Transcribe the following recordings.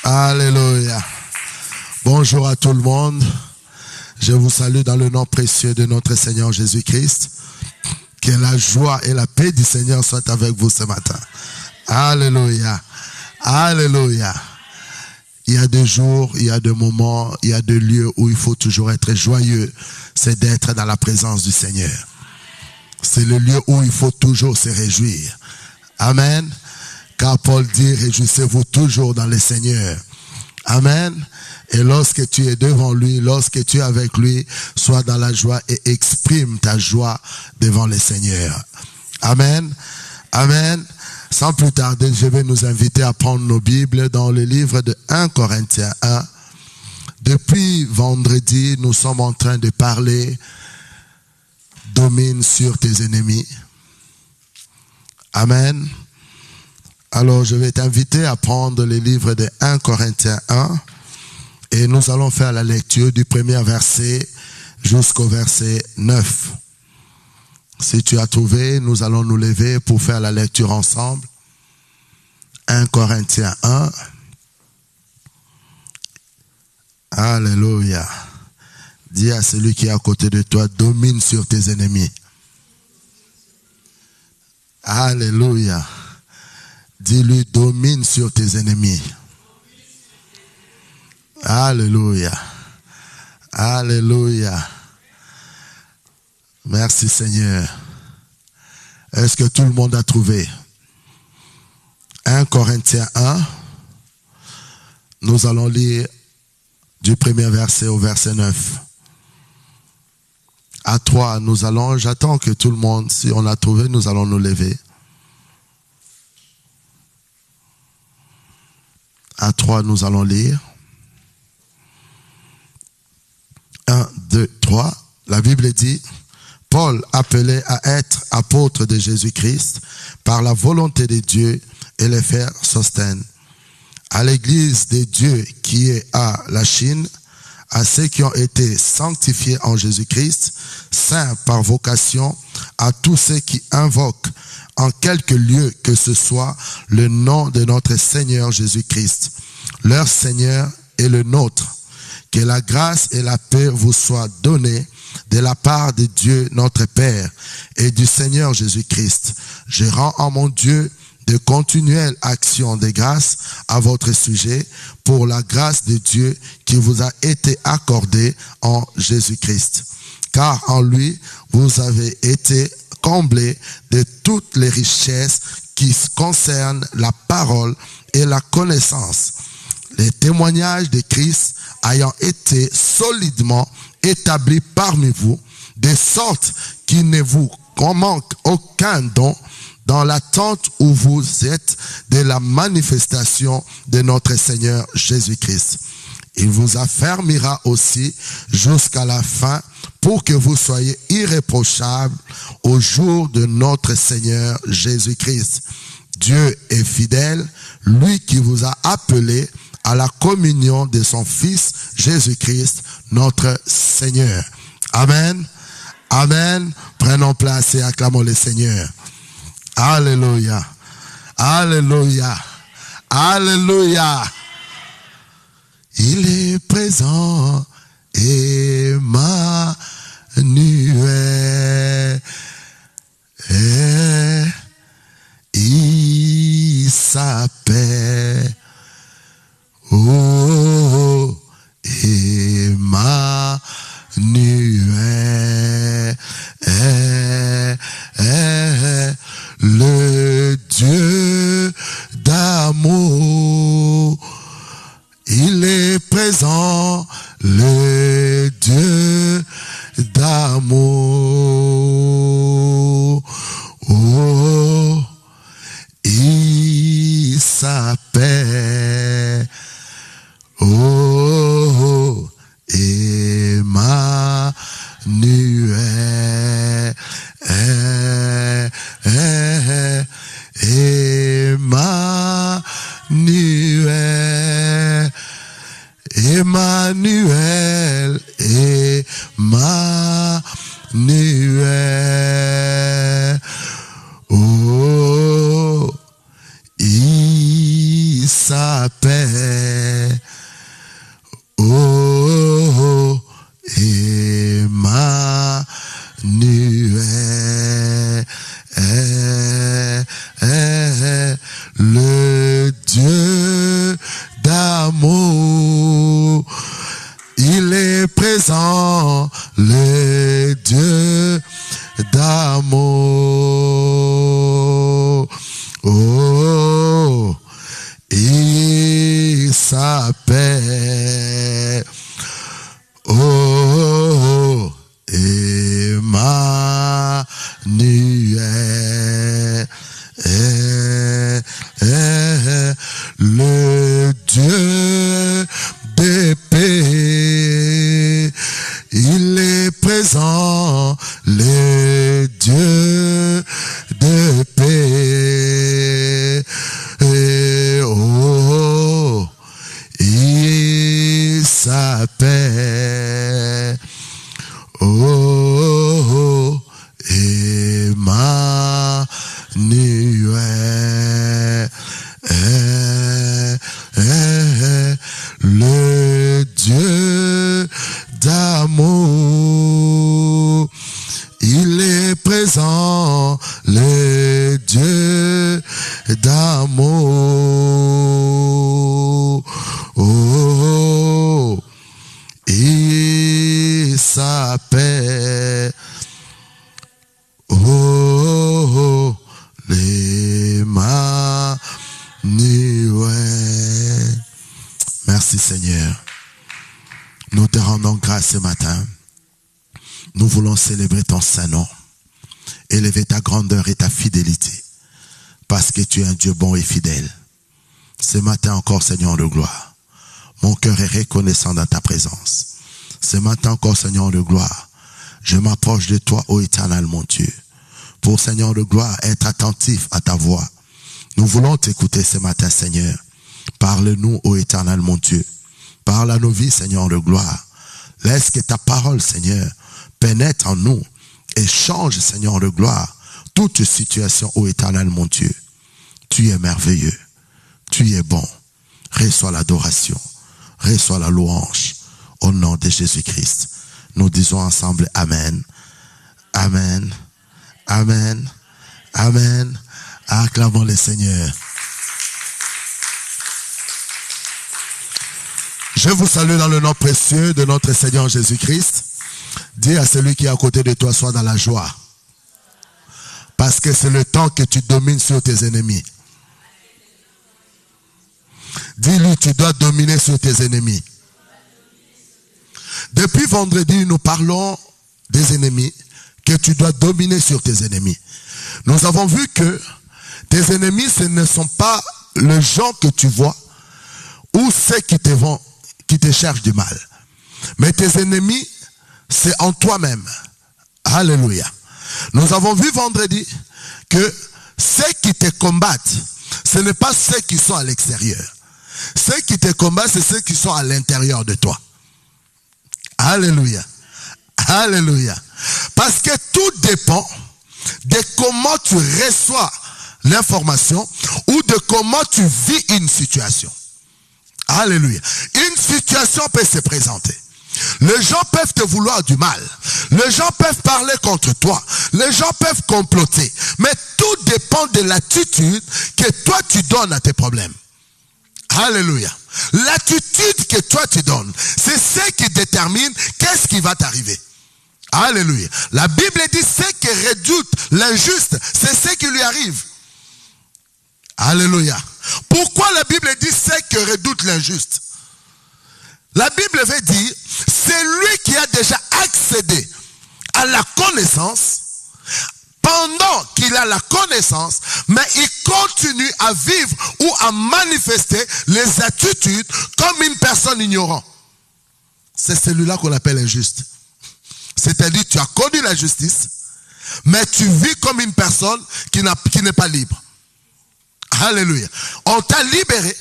Alléluia. Bonjour à tout le monde. Je vous salue dans le nom précieux de notre Seigneur Jésus-Christ. Que la joie et la paix du Seigneur soient avec vous ce matin. Alléluia. Alléluia. Il y a des jours, il y a des moments, il y a des lieux où il faut toujours être joyeux. C'est d'être dans la présence du Seigneur. C'est le lieu où il faut toujours se réjouir. Amen. Car Paul dit, réjouissez-vous toujours dans le Seigneur. Amen. Et lorsque tu es devant lui, lorsque tu es avec lui, sois dans la joie et exprime ta joie devant le Seigneur. Amen. Amen. Sans plus tarder, je vais nous inviter à prendre nos Bibles dans le livre de 1 Corinthiens 1. Depuis vendredi, nous sommes en train de parler domine sur tes ennemis. Amen. Alors, je vais t'inviter à prendre le livre de 1 Corinthiens 1 et nous allons faire la lecture du premier verset jusqu'au verset 9. Si tu as trouvé, nous allons nous lever pour faire la lecture ensemble. 1 Corinthiens 1. Alléluia. Dis à celui qui est à côté de toi, domine sur tes ennemis. Alléluia. Dis-lui, domine sur tes ennemis. Alléluia. Alléluia. Merci Seigneur. Est-ce que tout le monde a trouvé? 1 Corinthiens 1. Nous allons lire du premier verset au verset 9. À 3, j'attends que tout le monde, si on a trouvé, nous allons nous lever. À 3, nous allons lire. 1, 2, 3. La Bible dit, Paul, appelé à être apôtre de Jésus-Christ, par la volonté de Dieu, et les frères Sosthène, à l'église de Dieu qui est à la Chine, à ceux qui ont été sanctifiés en Jésus-Christ, saints par vocation, à tous ceux qui invoquent en quelque lieu que ce soit le nom de notre Seigneur Jésus-Christ, leur Seigneur et le nôtre. Que la grâce et la paix vous soient données de la part de Dieu notre Père et du Seigneur Jésus-Christ. Je rends à mon Dieu de continuelles actions de grâce à votre sujet pour la grâce de Dieu qui vous a été accordée en Jésus-Christ. Car en lui, vous avez été comblés de toutes les richesses qui concernent la parole et la connaissance. Les témoignages de Christ ayant été solidement établis parmi vous, de sorte qu'il ne vous manque aucun don dans l'attente où vous êtes de la manifestation de notre Seigneur Jésus-Christ. Il vous affermira aussi jusqu'à la fin pour que vous soyez irréprochables au jour de notre Seigneur Jésus-Christ. Dieu est fidèle, lui qui vous a appelés à la communion de son Fils Jésus-Christ, notre Seigneur. Amen. Amen. Prenons place et acclamons le Seigneur. Alléluia. Alléluia. Alléluia. Il est présent, Emmanuel. Il s'appelle, oh, Emmanuel. Le Dieu d'amour, il est présent, le Dieu d'amour. le Dieu d'amour. Il est présent, le Dieu d'amour. Oh, il s'appelle, oh, Emmanuel, le Dieu de paix. Il est présent, le Dieu de paix. Oh, il s'appelle, oh, Emmanuel, le Dieu d'amour. Il est présent, le Dieu d'amour. Oh, il s'appelle, oh, l'Emmanuel. Merci Seigneur. Nous te rendons grâce ce matin. Nous voulons célébrer ton Saint-Nom, élever ta grandeur et ta fidélité, parce que tu es un Dieu bon et fidèle. Ce matin encore, Seigneur de gloire, mon cœur est reconnaissant dans ta présence. Ce matin encore, Seigneur de gloire, je m'approche de toi, ô Éternel, mon Dieu, pour, Seigneur de gloire, être attentif à ta voix. Nous voulons t'écouter ce matin, Seigneur. Parle-nous, ô Éternel, mon Dieu. Parle à nos vies, Seigneur de gloire. Laisse que ta parole, Seigneur, pénètre en nous et change, Seigneur de gloire, toute situation, ô Éternel, mon Dieu. Tu es merveilleux. Tu es bon. Reçois l'adoration. Reçois la louange. Au nom de Jésus-Christ. Nous disons ensemble Amen. Amen. Amen. Amen. Acclamons le Seigneur. Je vous salue dans le nom précieux de notre Seigneur Jésus-Christ. Dis à celui qui est à côté de toi, sois dans la joie. Parce que c'est le temps que tu domines sur tes ennemis. Dis-lui, tu dois dominer sur tes ennemis. Depuis vendredi, nous parlons des ennemis, que tu dois dominer sur tes ennemis. Nous avons vu que tes ennemis, ce ne sont pas les gens que tu vois ou ceux qui te cherchent du mal. Mais tes ennemis, c'est en toi-même. Alléluia. Nous avons vu vendredi que ceux qui te combattent, ce n'est pas ceux qui sont à l'extérieur. Ceux qui te combattent, c'est ceux qui sont à l'intérieur de toi. Alléluia. Alléluia. Parce que tout dépend de comment tu reçois l'information ou de comment tu vis une situation. Alléluia. Une situation peut se présenter. Les gens peuvent te vouloir du mal. Les gens peuvent parler contre toi. Les gens peuvent comploter. Mais tout dépend de l'attitude que toi tu donnes à tes problèmes. Alléluia. L'attitude que toi tu donnes, c'est ce qui détermine qu'est-ce qui va t'arriver. Alléluia. La Bible dit ce qui redoute l'injuste, c'est ce qui lui arrive. Alléluia. Pourquoi la Bible dit ce qui redoute l'injuste? La Bible veut dire, c'est lui qui a déjà accédé à la connaissance, pendant qu'il a la connaissance, mais il continue à vivre ou à manifester les attitudes comme une personne ignorante. C'est celui-là qu'on appelle injuste. C'est-à-dire, tu as connu la justice, mais tu vis comme une personne qui n'est pas libre. Alléluia. On t'a libéré,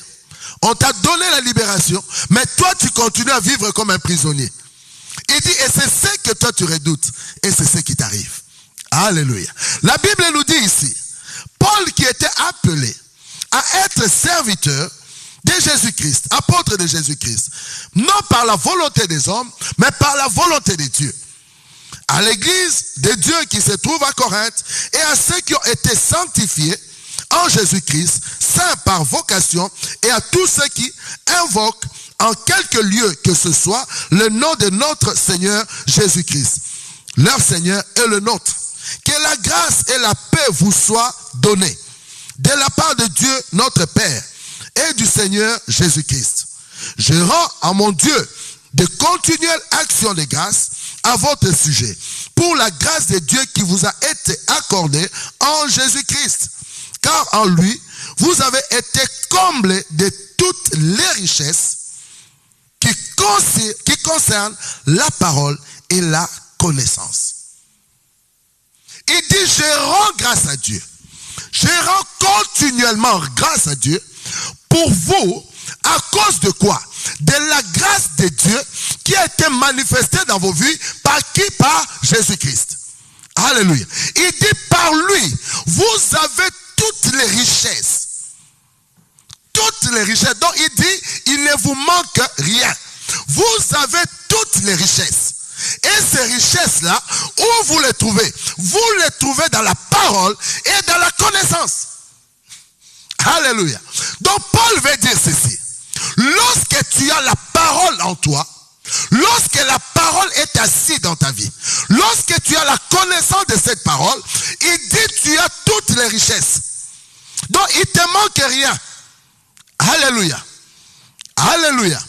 on t'a donné la libération, mais toi tu continues à vivre comme un prisonnier. Il dit, et c'est ce que toi tu redoutes, et c'est ce qui t'arrive. Alléluia. La Bible nous dit ici, Paul qui était appelé à être serviteur de Jésus-Christ, apôtre de Jésus-Christ, non par la volonté des hommes, mais par la volonté de Dieu, à l'église de Dieu qui se trouve à Corinthe et à ceux qui ont été sanctifiés en Jésus-Christ, saints par vocation, et à tous ceux qui invoquent en quelque lieu que ce soit le nom de notre Seigneur Jésus-Christ. Leur Seigneur est le nôtre. Que la grâce et la paix vous soient données de la part de Dieu notre Père et du Seigneur Jésus-Christ. Je rends à mon Dieu de continuelles actions de grâce à votre sujet pour la grâce de Dieu qui vous a été accordée en Jésus-Christ. Car en lui, vous avez été comblés de toutes les richesses qui concernent la parole et la connaissance. Il dit, je rends grâce à Dieu. Je rends continuellement grâce à Dieu pour vous, à cause de quoi? De la grâce de Dieu qui a été manifestée dans vos vies par qui? Par Jésus-Christ. Alléluia. Il dit, par lui, vous avez toutes les richesses. Toutes les richesses. Donc il dit, il ne vous manque rien. Vous avez toutes les richesses. Et ces richesses-là, où vous les trouvez? Vous les trouvez dans la parole et dans la connaissance. Alléluia. Donc Paul veut dire ceci. Lorsque tu as la parole en toi, lorsque la parole est assise dans ta vie, lorsque tu as la connaissance de cette parole, il dit tu as toutes les richesses. Donc il ne te manque rien. Alléluia. Alléluia.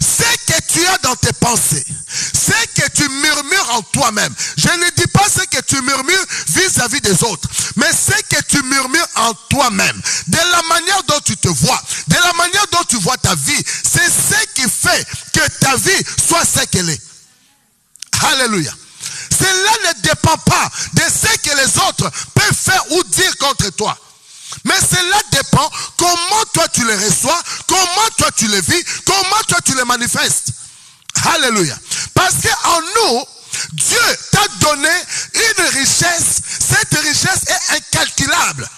Ce que tu as dans tes pensées, ce que tu murmures en toi-même. Je ne dis pas ce que tu murmures vis-à-vis des autres, mais ce que tu murmures en toi-même, de la manière dont tu te vois, de la manière dont tu vois ta vie, c'est ce qui fait que ta vie soit ce qu'elle est. Alléluia. Cela ne dépend pas de ce que les autres peuvent faire ou dire contre toi. Mais cela dépend comment toi tu les reçois, comment toi tu les vis, comment toi tu les manifestes. Alléluia. Parce qu'en nous, Dieu t'a donné une richesse. Cette richesse est incalculable.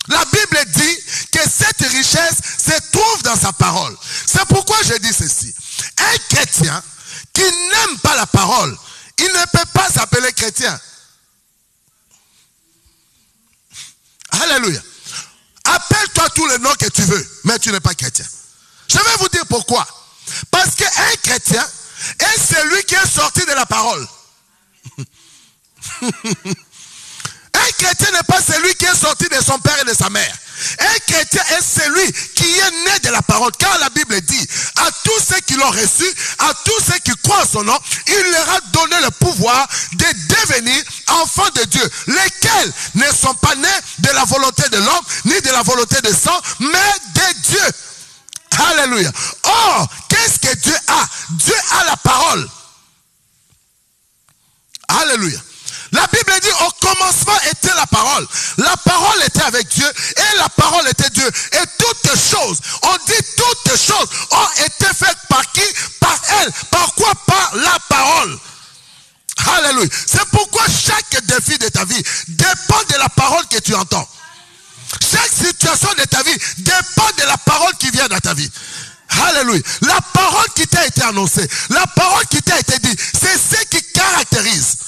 La Bible dit que cette richesse se trouve dans sa parole. C'est pourquoi je dis ceci. Un chrétien qui n'aime pas la parole, il ne peut pas s'appeler chrétien. Alléluia. Appelle-toi tous les noms que tu veux, mais tu n'es pas chrétien. Je vais vous dire pourquoi. Parce qu'un chrétien est celui qui est sorti de la parole. Un chrétien n'est pas celui qui est sorti de son père et de sa mère. Un chrétien est celui qui est né de la parole. Car la Bible dit, à tous ceux qui l'ont reçu, à tous ceux qui croient en son nom, il leur a donné le pouvoir de devenir enfants de Dieu, lesquels ne sont pas nés de la volonté de l'homme, ni de la volonté de sang, mais de Dieu. Alléluia. Or, qu'est-ce que Dieu a? Dieu a la parole. Alléluia. La Bible dit au commencement était la parole. La parole était avec Dieu et la parole était Dieu. Et toutes choses, on dit toutes choses ont été faites par qui? Par elle. Par quoi? Par la parole. Alléluia. C'est pourquoi chaque défi de ta vie dépend de la parole que tu entends. Chaque situation de ta vie dépend de la parole qui vient dans ta vie. Alléluia. La parole qui t'a été annoncée, la parole qui t'a été dite, c'est ce qui caractérise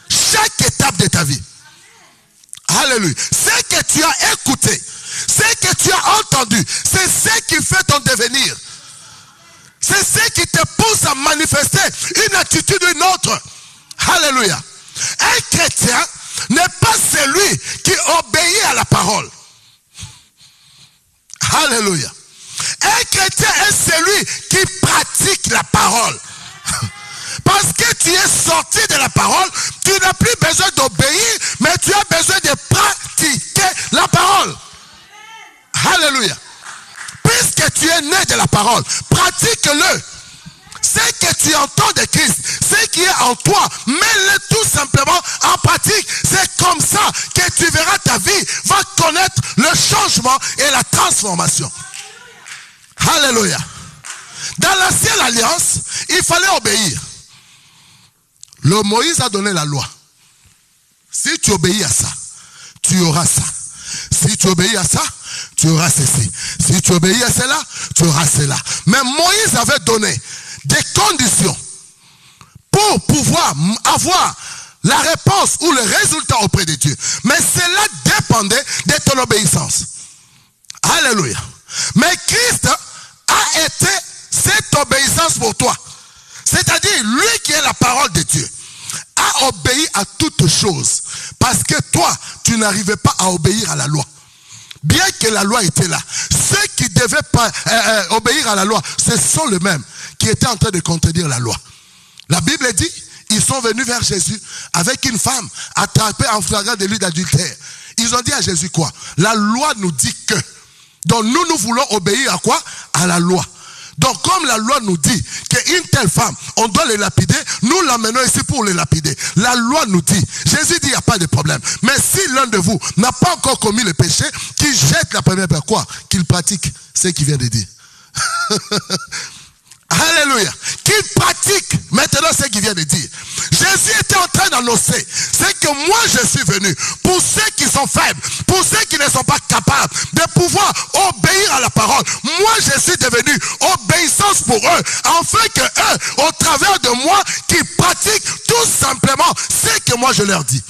chaque étape de ta vie. Alléluia. Ce que tu as écouté, ce que tu as entendu, c'est ce qui fait ton devenir. C'est ce qui te pousse à manifester une attitude ou une autre. Alléluia. Un chrétien n'est pas celui qui obéit à la parole. Alléluia. Un chrétien est celui qui pratique la parole. Parce que tu es sorti de la parole, tu n'as plus besoin d'obéir, mais tu as besoin de pratiquer la parole. Alléluia. Puisque tu es né de la parole, pratique-le. Ce que tu entends de Christ, ce qui est en toi, mets-le tout simplement en pratique. C'est comme ça que tu verras ta vie va connaître le changement et la transformation. Alléluia. Dans l'ancienne alliance, il fallait obéir. Le Moïse a donné la loi. Si tu obéis à ça, tu auras ça. Si tu obéis à ça, tu auras ceci. Si tu obéis à cela, tu auras cela. Mais Moïse avait donné des conditions pour pouvoir avoir la réponse ou le résultat auprès de Dieu. Mais cela dépendait de ton obéissance. Alléluia. Mais Christ a été cette obéissance pour toi. C'est-à-dire, lui qui est la parole de Dieu, a obéi à toutes choses. Parce que toi, tu n'arrivais pas à obéir à la loi. Bien que la loi était là, ceux qui devaient pas obéir à la loi, ce sont les mêmes qui étaient en train de contredire la loi. La Bible dit, ils sont venus vers Jésus avec une femme attrapée en flagrant délit d'adultère. Ils ont dit à Jésus quoi? La loi nous dit que. Donc nous voulons obéir à quoi? À la loi. Donc comme la loi nous dit qu'une telle femme, on doit les lapider, nous l'amenons ici pour les lapider. La loi nous dit, Jésus dit il n'y a pas de problème. Mais si l'un de vous n'a pas encore commis le péché, qu'il jette la première pierre. Quoi? Qu'il pratique ce qu'il vient de dire. Alléluia. Qu'il pratique maintenant ce qu'il vient de dire. Jésus était en train d'annoncer, c'est que moi je suis venu pour ceux qui sont faibles, pour ceux qui ne sont pas capables de pouvoir obéir à la parole. Moi je suis devenu obéissance pour eux, afin que eux, au travers de moi, qui pratiquent tout simplement ce que moi je leur dis.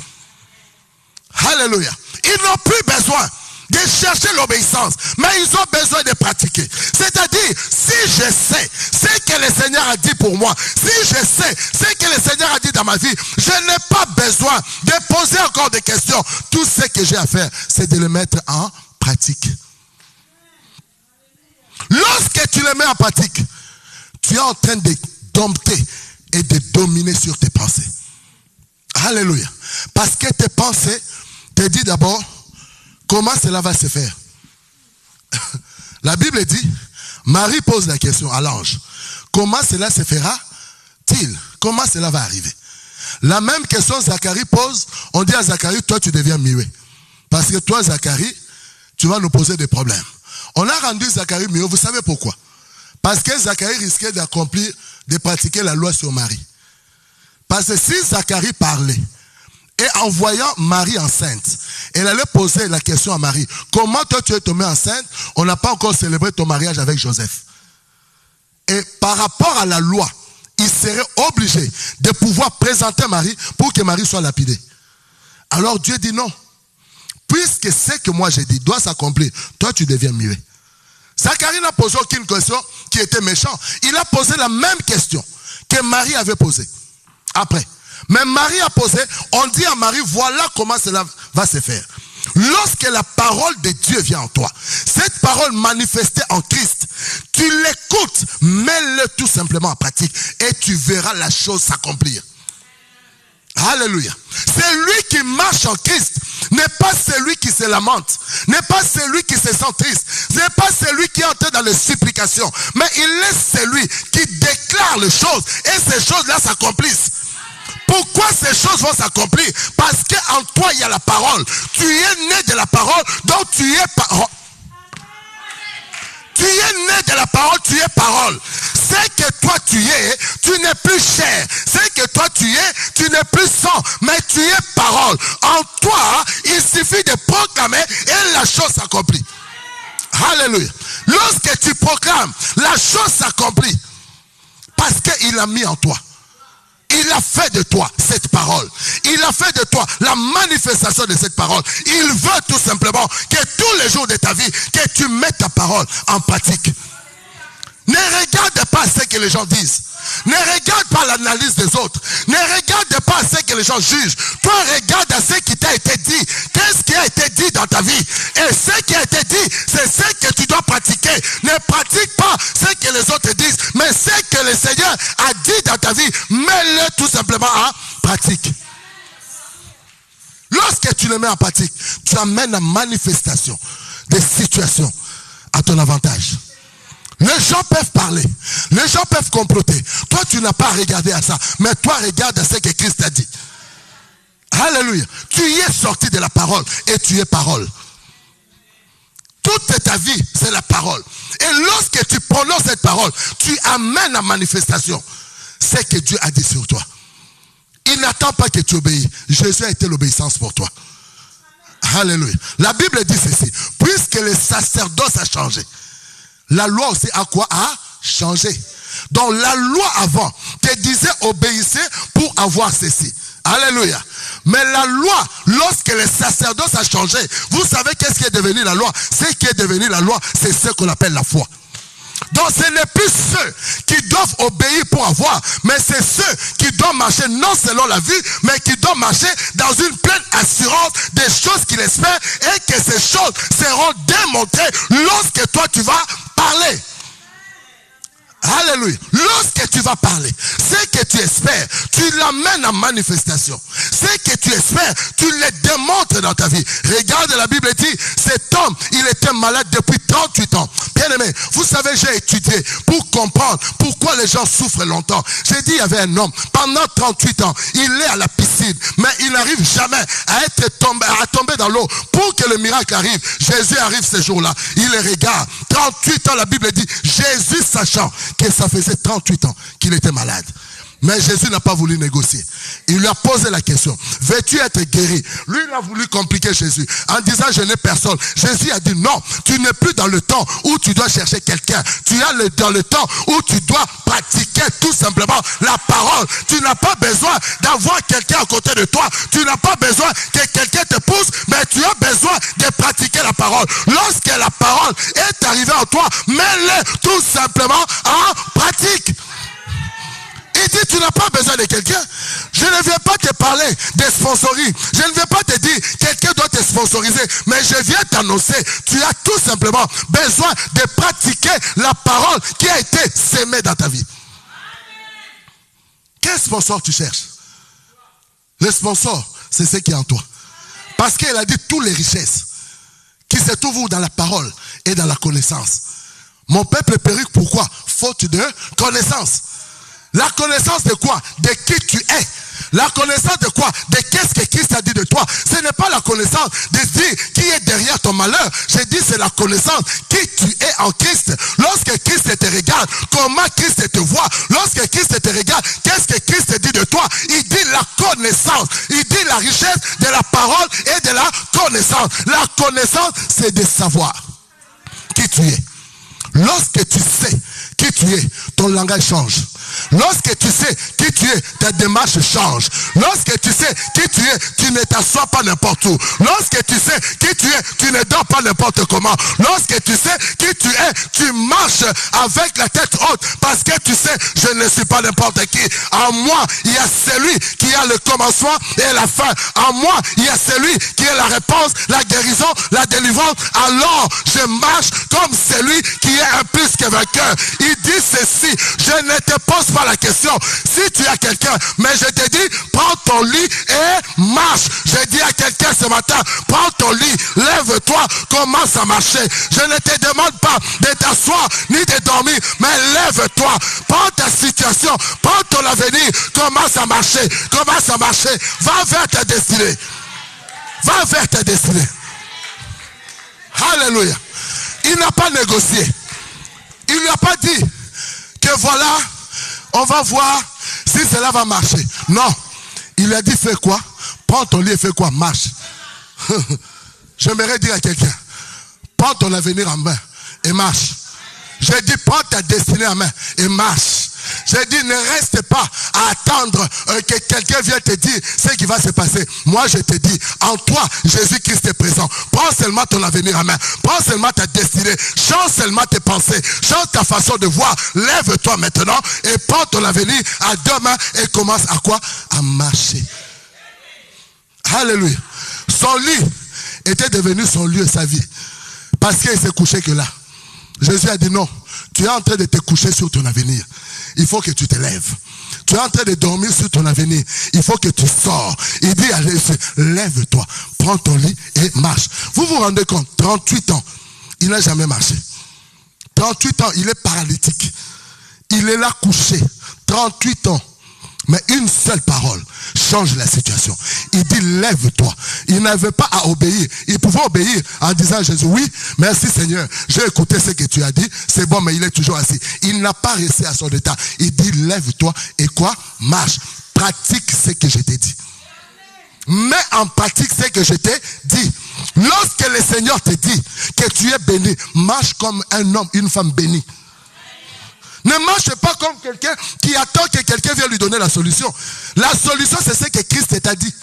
Alléluia. Ils n'ont plus besoin de chercher l'obéissance, mais ils ont besoin de pratiquer. C'est-à-dire, si je sais ce que le Seigneur a dit pour moi, si je sais ce que le Seigneur a dit dans ma vie, je n'ai pas besoin de poser encore des questions. Tout ce que j'ai à faire, c'est de le mettre en pratique. Lorsque tu le mets en pratique, tu es en train de dompter et de dominer sur tes pensées. Alléluia. Parce que tes pensées te disent d'abord, comment cela va se faire? La Bible dit, Marie pose la question à l'ange. Comment cela se fera-t-il? Comment cela va arriver? La même question Zacharie pose. On dit à Zacharie, toi tu deviens muet. Parce que toi Zacharie, tu vas nous poser des problèmes. On a rendu Zacharie muet. Vous savez pourquoi? Parce que Zacharie risquait d'accomplir, de pratiquer la loi sur Marie. Parce que si Zacharie parlait, et en voyant Marie enceinte, elle allait poser la question à Marie. Comment toi tu es tombée enceinte? On n'a pas encore célébré ton mariage avec Joseph. Et par rapport à la loi, il serait obligé de pouvoir présenter Marie pour que Marie soit lapidée. Alors Dieu dit non. Puisque ce que moi j'ai dit doit s'accomplir, toi tu deviens muet. Zacharie n'a posé aucune question qui était méchante. Il a posé la même question que Marie avait posée. Après. Mais Marie a posé, on dit à Marie, voilà comment cela va se faire. Lorsque la parole de Dieu vient en toi, cette parole manifestée en Christ, tu l'écoutes, mets-le tout simplement en pratique et tu verras la chose s'accomplir. Alléluia. Celui qui marche en Christ n'est pas celui qui se lamente, n'est pas celui qui se sent triste, n'est pas celui qui entre dans les supplications, mais il est celui qui déclare les choses et ces choses-là s'accomplissent. Pourquoi ces choses vont s'accomplir? Parce qu'en toi il y a la parole. Tu es né de la parole, donc tu es parole. Tu es né de la parole, tu es parole. C'est que toi tu es, tu n'es plus chair. C'est que toi tu es, tu n'es plus sang, mais tu es parole. En toi, il suffit de proclamer et la chose s'accomplit. Alléluia. Lorsque tu proclames, la chose s'accomplit. Parce qu'il a mis en toi. Il a fait de toi cette parole. Il a fait de toi la manifestation de cette parole. Il veut tout simplement que tous les jours de ta vie, que tu mettes ta parole en pratique. Ne regarde pas ce que les gens disent. Ne regarde pas l'analyse des autres. Ne regarde pas ce que les gens jugent. Toi, regarde à ce qui t'a été dit. Qu'est-ce qui a été dit dans ta vie? Et ce qui a été dit, c'est ce que tu dois pratiquer. Ne pratique pas ce que les autres disent, mais ce que le Seigneur a dit dans ta vie, mets-le tout simplement en pratique. Lorsque tu le mets en pratique, tu amènes la manifestation des situations à ton avantage. Les gens peuvent parler, les gens peuvent comploter. Toi, tu n'as pas regardé à ça, mais toi, regarde à ce que Christ a dit. Alléluia. Tu y es sorti de la parole et tu es parole. Toute ta vie, c'est la parole. Et lorsque tu prononces cette parole, tu amènes la manifestation. C'est que Dieu a dit sur toi. Il n'attend pas que tu obéis. Jésus a été l'obéissance pour toi. Alléluia. La Bible dit ceci. Puisque le sacerdoce a changé, la loi aussi a quoi? A changé. Donc la loi avant te disait obéissez pour avoir ceci. Alléluia. Mais la loi, lorsque le sacerdoce a changé, vous savez qu'est-ce qui est devenu la loi? Ce qui est devenu la loi, c'est ce qu'on appelle la foi. Donc ce n'est plus ceux qui doivent obéir pour avoir, mais c'est ceux qui doivent marcher non selon la vue, mais qui doivent marcher dans une pleine assurance des choses qu'ils espèrent et que ces choses seront démontrées lorsque toi tu vas parler. Alléluia. Lorsque tu vas parler, ce que tu espères, tu l'amènes en manifestation. Ce que tu espères, tu le démontres dans ta vie. Regarde, la Bible dit, cet homme, il était malade depuis 38 ans. Bien aimé, vous savez, j'ai étudié pour comprendre pourquoi les gens souffrent longtemps. J'ai dit, il y avait un homme, pendant 38 ans, il est à la piscine, mais il n'arrive jamais à tomber dans l'eau. Pour que le miracle arrive, Jésus arrive ce jour-là. Il les regarde. 38 ans, la Bible dit, Jésus sachant que ça faisait 38 ans qu'il était malade. Mais Jésus n'a pas voulu négocier. Il lui a posé la question, veux-tu être guéri? Lui, il a voulu compliquer Jésus en disant, je n'ai personne. Jésus a dit, non, tu n'es plus dans le temps où tu dois chercher quelqu'un. Tu es dans le temps où tu dois pratiquer tout simplement la parole. Tu n'as pas besoin d'avoir quelqu'un à côté de toi. Tu n'as pas besoin que quelqu'un te pousse, mais tu as besoin de pratiquer la parole. Lorsque la parole est arrivée en toi, mets-le tout simplement en pratique. Il dit, tu n'as pas besoin de quelqu'un. Je ne viens pas te parler de sponsoring. Je ne viens pas te dire, quelqu'un doit te sponsoriser. Mais je viens t'annoncer, tu as tout simplement besoin de pratiquer la parole qui a été sémée dans ta vie. Quel sponsor tu cherches? Le sponsor, c'est ce qui est en toi. Parce qu'il a dit toutes les richesses qui se trouvent dans la parole et dans la connaissance. Mon peuple périt, pourquoi? Faute de connaissance. La connaissance de quoi? De qui tu es. La connaissance de quoi? De qu'est-ce que Christ a dit de toi. Ce n'est pas la connaissance de dire qui est derrière ton malheur. Je dis c'est la connaissance qui tu es en Christ. Lorsque Christ te regarde, comment Christ te voit. Lorsque Christ te regarde, qu'est-ce que Christ dit de toi? Il dit la connaissance. Il dit la richesse de la parole et de la connaissance. La connaissance, c'est de savoir qui tu es. Lorsque tu sais qui tu es, ton langage change. Lorsque tu sais qui tu es, ta démarche change. Lorsque tu sais qui tu es, tu ne t'assois pas n'importe où. Lorsque tu sais qui tu es, tu ne dors pas n'importe comment. Lorsque tu sais qui tu es, tu marches avec la tête haute parce que tu sais, je ne suis pas n'importe qui. En moi, il y a celui qui a le commencement et la fin. En moi, il y a celui qui est la réponse, la guérison, la délivrance. Alors, je marche comme celui qui est un plus que vainqueur. Il dit ceci, je ne te pose pas la question si tu as quelqu'un, mais je te dis, prends ton lit et marche. Je dis à quelqu'un ce matin, prends ton lit, lève-toi, commence à marcher. Je ne te demande pas de t'asseoir ni de dormir, mais lève-toi, prends ta situation, prends ton avenir, commence à marcher, va vers ta destinée. Va vers ta destinée. Alléluia. Il n'a pas négocié. Il lui a pas dit que voilà, on va voir si cela va marcher. Non. Il lui a dit, fais quoi? Prends ton lit et fais quoi? Marche. J'aimerais dire à quelqu'un, prends ton avenir en main et marche. J'ai dit, prends ta destinée en main et marche. J'ai dit, ne reste pas à attendre que quelqu'un vienne te dire ce qui va se passer. Moi, je te dis, en toi, Jésus-Christ est présent. Prends seulement ton avenir en main. Prends seulement ta destinée. Change seulement tes pensées. Change ta façon de voir. Lève-toi maintenant et prends ton avenir à deux mains et commence à quoi? À marcher. Alléluia. Son lit était devenu son lieu, sa vie. Parce qu'il s'est couché que là. Jésus a dit non, tu es en train de te coucher sur ton avenir. Il faut que tu te lèves. Tu es en train de dormir sur ton avenir. Il faut que tu sors. Il dit à Jésus, lève-toi, prends ton lit et marche. Vous vous rendez compte, 38 ans, il n'a jamais marché. 38 ans, il est paralytique. Il est là couché. 38 ans. Mais une seule parole change la situation. Il dit, lève-toi. Il n'avait pas à obéir. Il pouvait obéir en disant à Jésus, oui, merci Seigneur, j'ai écouté ce que tu as dit, c'est bon, mais il est toujours assis. Il n'a pas resté à son état. Il dit, lève-toi et quoi? Marche. Pratique ce que je t'ai dit. Mets en pratique ce que je t'ai dit. Lorsque le Seigneur te dit que tu es béni, marche comme un homme, une femme bénie. Ne marche pas comme quelqu'un qui attend que quelqu'un vienne lui donner la solution. La solution, c'est ce que Christ t'a dit.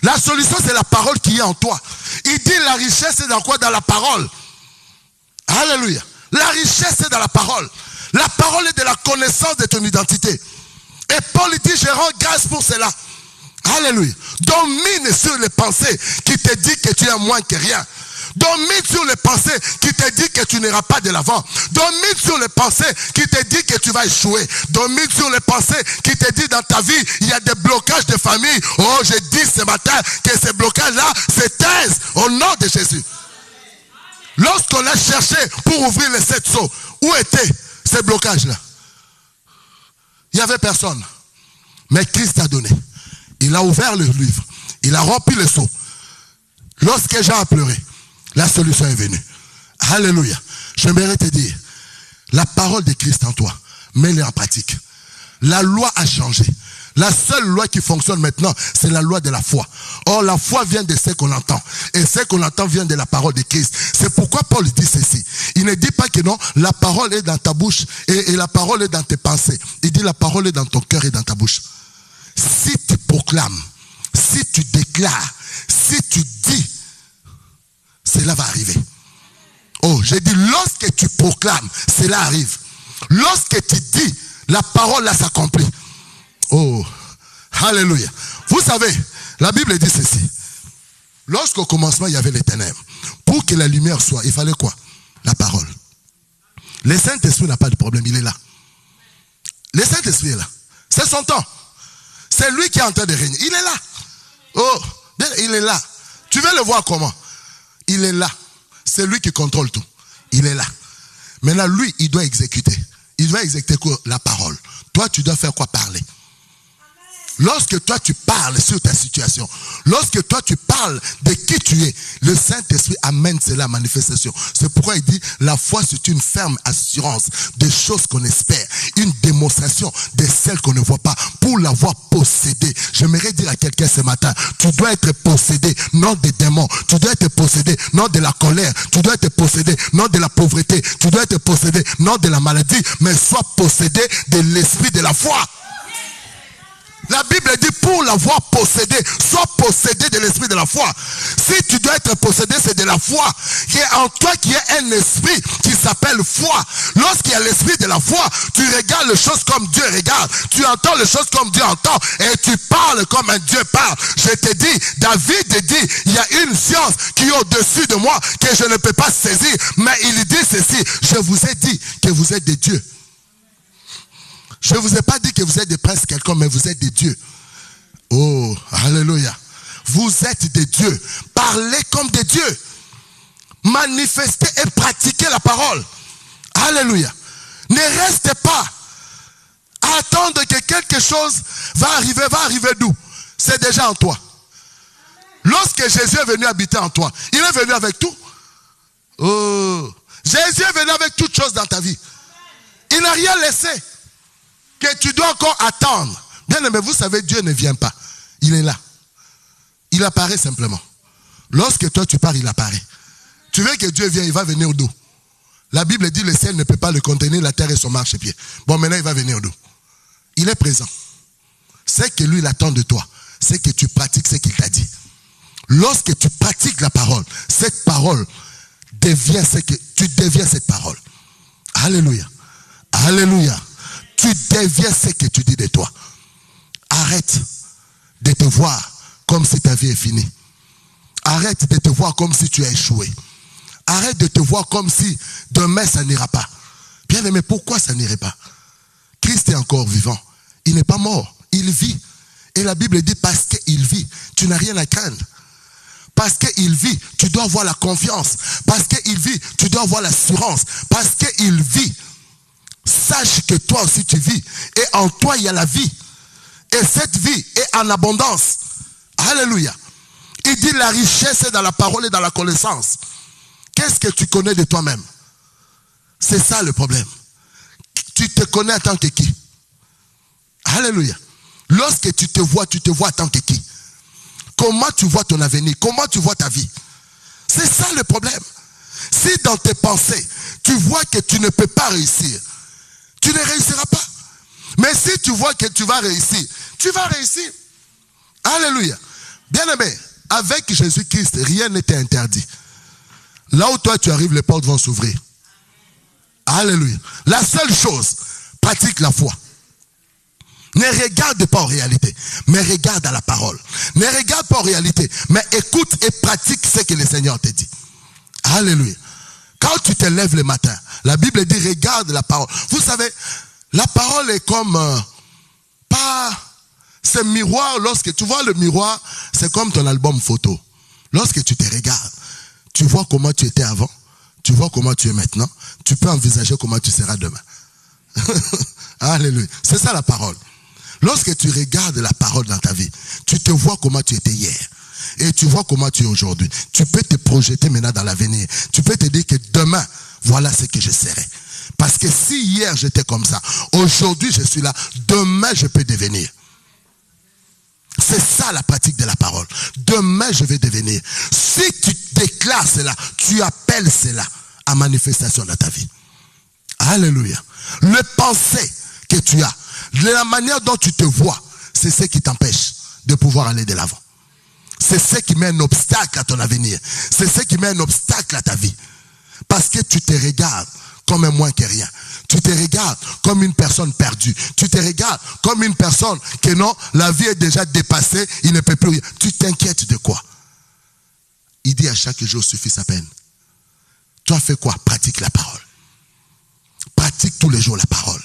La solution, c'est la parole qui est en toi. Il dit la richesse est dans quoi? Dans la parole. Alléluia. La richesse est dans la parole. La parole est de la connaissance de ton identité. Et Paul dit, je rends grâce pour cela. Alléluia. Domine sur les pensées qui te disent que tu es moins que rien. Domine sur les pensées qui te disent que tu n'iras pas de l'avant. Domine sur les pensées qui te disent que tu vas échouer. Domine sur les pensées qui te disent dans ta vie, il y a des blocages de famille. Oh, je dis ce matin que ces blocages-là se taisent au nom de Jésus. Lorsqu'on a cherché pour ouvrir les 7 sceaux, où étaient ces blocages-là? Il n'y avait personne. Mais Christ a donné. Il a ouvert le livre. Il a rempli le sceau. Lorsque Jean a pleuré, la solution est venue. Alléluia. J'aimerais te dire, la parole de Christ en toi, mets-la en pratique. La loi a changé. La seule loi qui fonctionne maintenant, c'est la loi de la foi. Or, la foi vient de ce qu'on entend. Et ce qu'on entend vient de la parole de Christ. C'est pourquoi Paul dit ceci. Il ne dit pas que non, la parole est dans ta bouche et la parole est dans tes pensées. Il dit la parole est dans ton cœur et dans ta bouche. Si tu proclames, si tu déclares, si tu dis, cela va arriver. Oh, j'ai dit, lorsque tu proclames, cela arrive. Lorsque tu dis, la parole là s'accomplit. Oh, alléluia. Vous savez, la Bible dit ceci. Lorsqu'au commencement, il y avait les ténèbres. Pour que la lumière soit, il fallait quoi? La parole. Le Saint-Esprit n'a pas de problème, il est là. Le Saint-Esprit est là. C'est son temps. C'est lui qui est en train de régner. Il est là. Oh, il est là. Tu veux le voir comment? Il est là. C'est lui qui contrôle tout. Il est là. Maintenant, lui, il doit exécuter. Il doit exécuter quoi? La parole. Toi, tu dois faire quoi? Parler. Lorsque toi tu parles sur ta situation, lorsque toi tu parles de qui tu es, le Saint-Esprit amène cela à manifestation. C'est pourquoi il dit, la foi c'est une ferme assurance des choses qu'on espère, une démonstration de celles qu'on ne voit pas, pour l'avoir possédée. J'aimerais dire à quelqu'un ce matin, tu dois être possédé, non des démons, tu dois être possédé, non de la colère, tu dois être possédé, non de la pauvreté, tu dois être possédé, non de la maladie, mais sois possédé de l'esprit de la foi. La Bible dit, pour l'avoir possédé, sois possédé de l'esprit de la foi. Si tu dois être possédé, c'est de la foi qui est en toi, qui est un esprit qui s'appelle foi. Lorsqu'il y a l'esprit de la foi, tu regardes les choses comme Dieu regarde, tu entends les choses comme Dieu entend, et tu parles comme un Dieu parle. Je te dis, David dit, il y a une science qui est au-dessus de moi, que je ne peux pas saisir. Mais il dit ceci, je vous ai dit que vous êtes des dieux. Je ne vous ai pas dit que vous êtes des princes quelconques, mais vous êtes des dieux. Oh, alléluia. Vous êtes des dieux. Parlez comme des dieux. Manifestez et pratiquez la parole. Alléluia. Ne restez pas à attendre que quelque chose va arriver d'où? C'est déjà en toi. Lorsque Jésus est venu habiter en toi, il est venu avec tout. Oh, Jésus est venu avec toutes choses dans ta vie. Il n'a rien laissé que tu dois encore attendre. Bien aimé, vous savez, Dieu ne vient pas. Il est là. Il apparaît simplement. Lorsque toi tu pars, il apparaît. Tu veux que Dieu vienne, il va venir d'où? La Bible dit, le ciel ne peut pas le contenir, la terre est son marchepied. Bon, maintenant il va venir d'où? Il est présent. C'est que lui, il attend de toi. C'est que tu pratiques ce qu'il t'a dit. Lorsque tu pratiques la parole, cette parole devient ce que tu deviens cette parole. Alléluia. Alléluia. Tu deviens ce que tu dis de toi. Arrête de te voir comme si ta vie est finie. Arrête de te voir comme si tu as échoué. Arrête de te voir comme si demain ça n'ira pas. Bien aimé, pourquoi ça n'irait pas? Christ est encore vivant. Il n'est pas mort. Il vit. Et la Bible dit, parce qu'il vit, tu n'as rien à craindre. Parce qu'il vit, tu dois avoir la confiance. Parce qu'il vit, tu dois avoir l'assurance. Parce qu'il vit. Sache que toi aussi tu vis. Et en toi il y a la vie. Et cette vie est en abondance. Alléluia. Il dit la richesse est dans la parole et dans la connaissance. Qu'est-ce que tu connais de toi-même? C'est ça le problème. Tu te connais en tant que qui? Alléluia. Lorsque tu te vois en tant que qui? Comment tu vois ton avenir? Comment tu vois ta vie? C'est ça le problème. Si dans tes pensées, tu vois que tu ne peux pas réussir, tu ne réussiras pas. Mais si tu vois que tu vas réussir, tu vas réussir. Alléluia. Bien-aimé, avec Jésus-Christ, rien n'était interdit. Là où toi tu arrives, les portes vont s'ouvrir. Alléluia. La seule chose, pratique la foi. Ne regarde pas en réalité, mais regarde à la parole. Ne regarde pas en réalité, mais écoute et pratique ce que le Seigneur te dit. Alléluia. Quand tu te lèves le matin, la Bible dit regarde la parole. Vous savez, la parole est comme ce miroir. Lorsque tu vois le miroir, c'est comme ton album photo. Lorsque tu te regardes, tu vois comment tu étais avant, tu vois comment tu es maintenant, tu peux envisager comment tu seras demain. Alléluia. C'est ça la parole. Lorsque tu regardes la parole dans ta vie, tu te vois comment tu étais hier. Et tu vois comment tu es aujourd'hui. Tu peux te projeter maintenant dans l'avenir. Tu peux te dire que demain, voilà ce que je serai. Parce que si hier j'étais comme ça, aujourd'hui je suis là, demain je peux devenir. C'est ça la pratique de la parole. Demain je vais devenir. Si tu déclares cela, tu appelles cela à manifestation dans ta vie. Alléluia. Le pensée que tu as, la manière dont tu te vois, c'est ce qui t'empêche de pouvoir aller de l'avant. C'est ce qui met un obstacle à ton avenir. C'est ce qui met un obstacle à ta vie. Parce que tu te regardes comme un moins que rien. Tu te regardes comme une personne perdue. Tu te regardes comme une personne que non, la vie est déjà dépassée, il ne peut plus rien. Tu t'inquiètes de quoi? Il dit à chaque jour suffit sa peine. Tu as fait quoi? Pratique la parole. Pratique tous les jours la parole.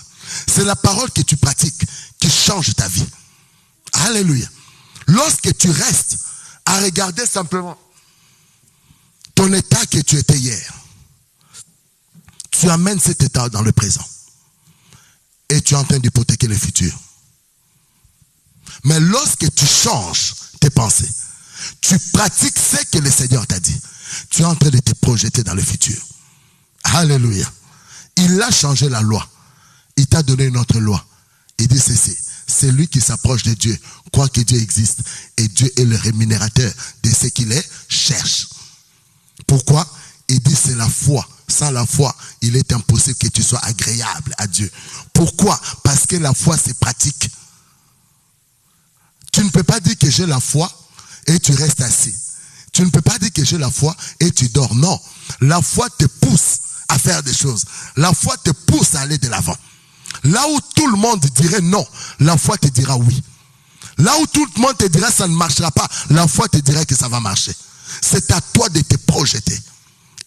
C'est la parole que tu pratiques qui change ta vie. Alléluia. Lorsque tu restes à regarder simplement ton état que tu étais hier, tu amènes cet état dans le présent. Et tu es en train d'hypothéquer le futur. Mais lorsque tu changes tes pensées, tu pratiques ce que le Seigneur t'a dit, tu es en train de te projeter dans le futur. Alléluia. Il a changé la loi. Il t'a donné une autre loi. Il dit ceci. C'est lui qui s'approche de Dieu, croit que Dieu existe. Et Dieu est le rémunérateur de ceux qui les cherchent. Pourquoi? Il dit c'est la foi. Sans la foi, il est impossible que tu sois agréable à Dieu. Pourquoi? Parce que la foi, c'est pratique. Tu ne peux pas dire que j'ai la foi et tu restes assis. Tu ne peux pas dire que j'ai la foi et tu dors. Non. La foi te pousse à faire des choses. La foi te pousse à aller de l'avant. Là où tout le monde dirait non, la foi te dira oui. Là où tout le monde te dira ça ne marchera pas, la foi te dira que ça va marcher. C'est à toi de te projeter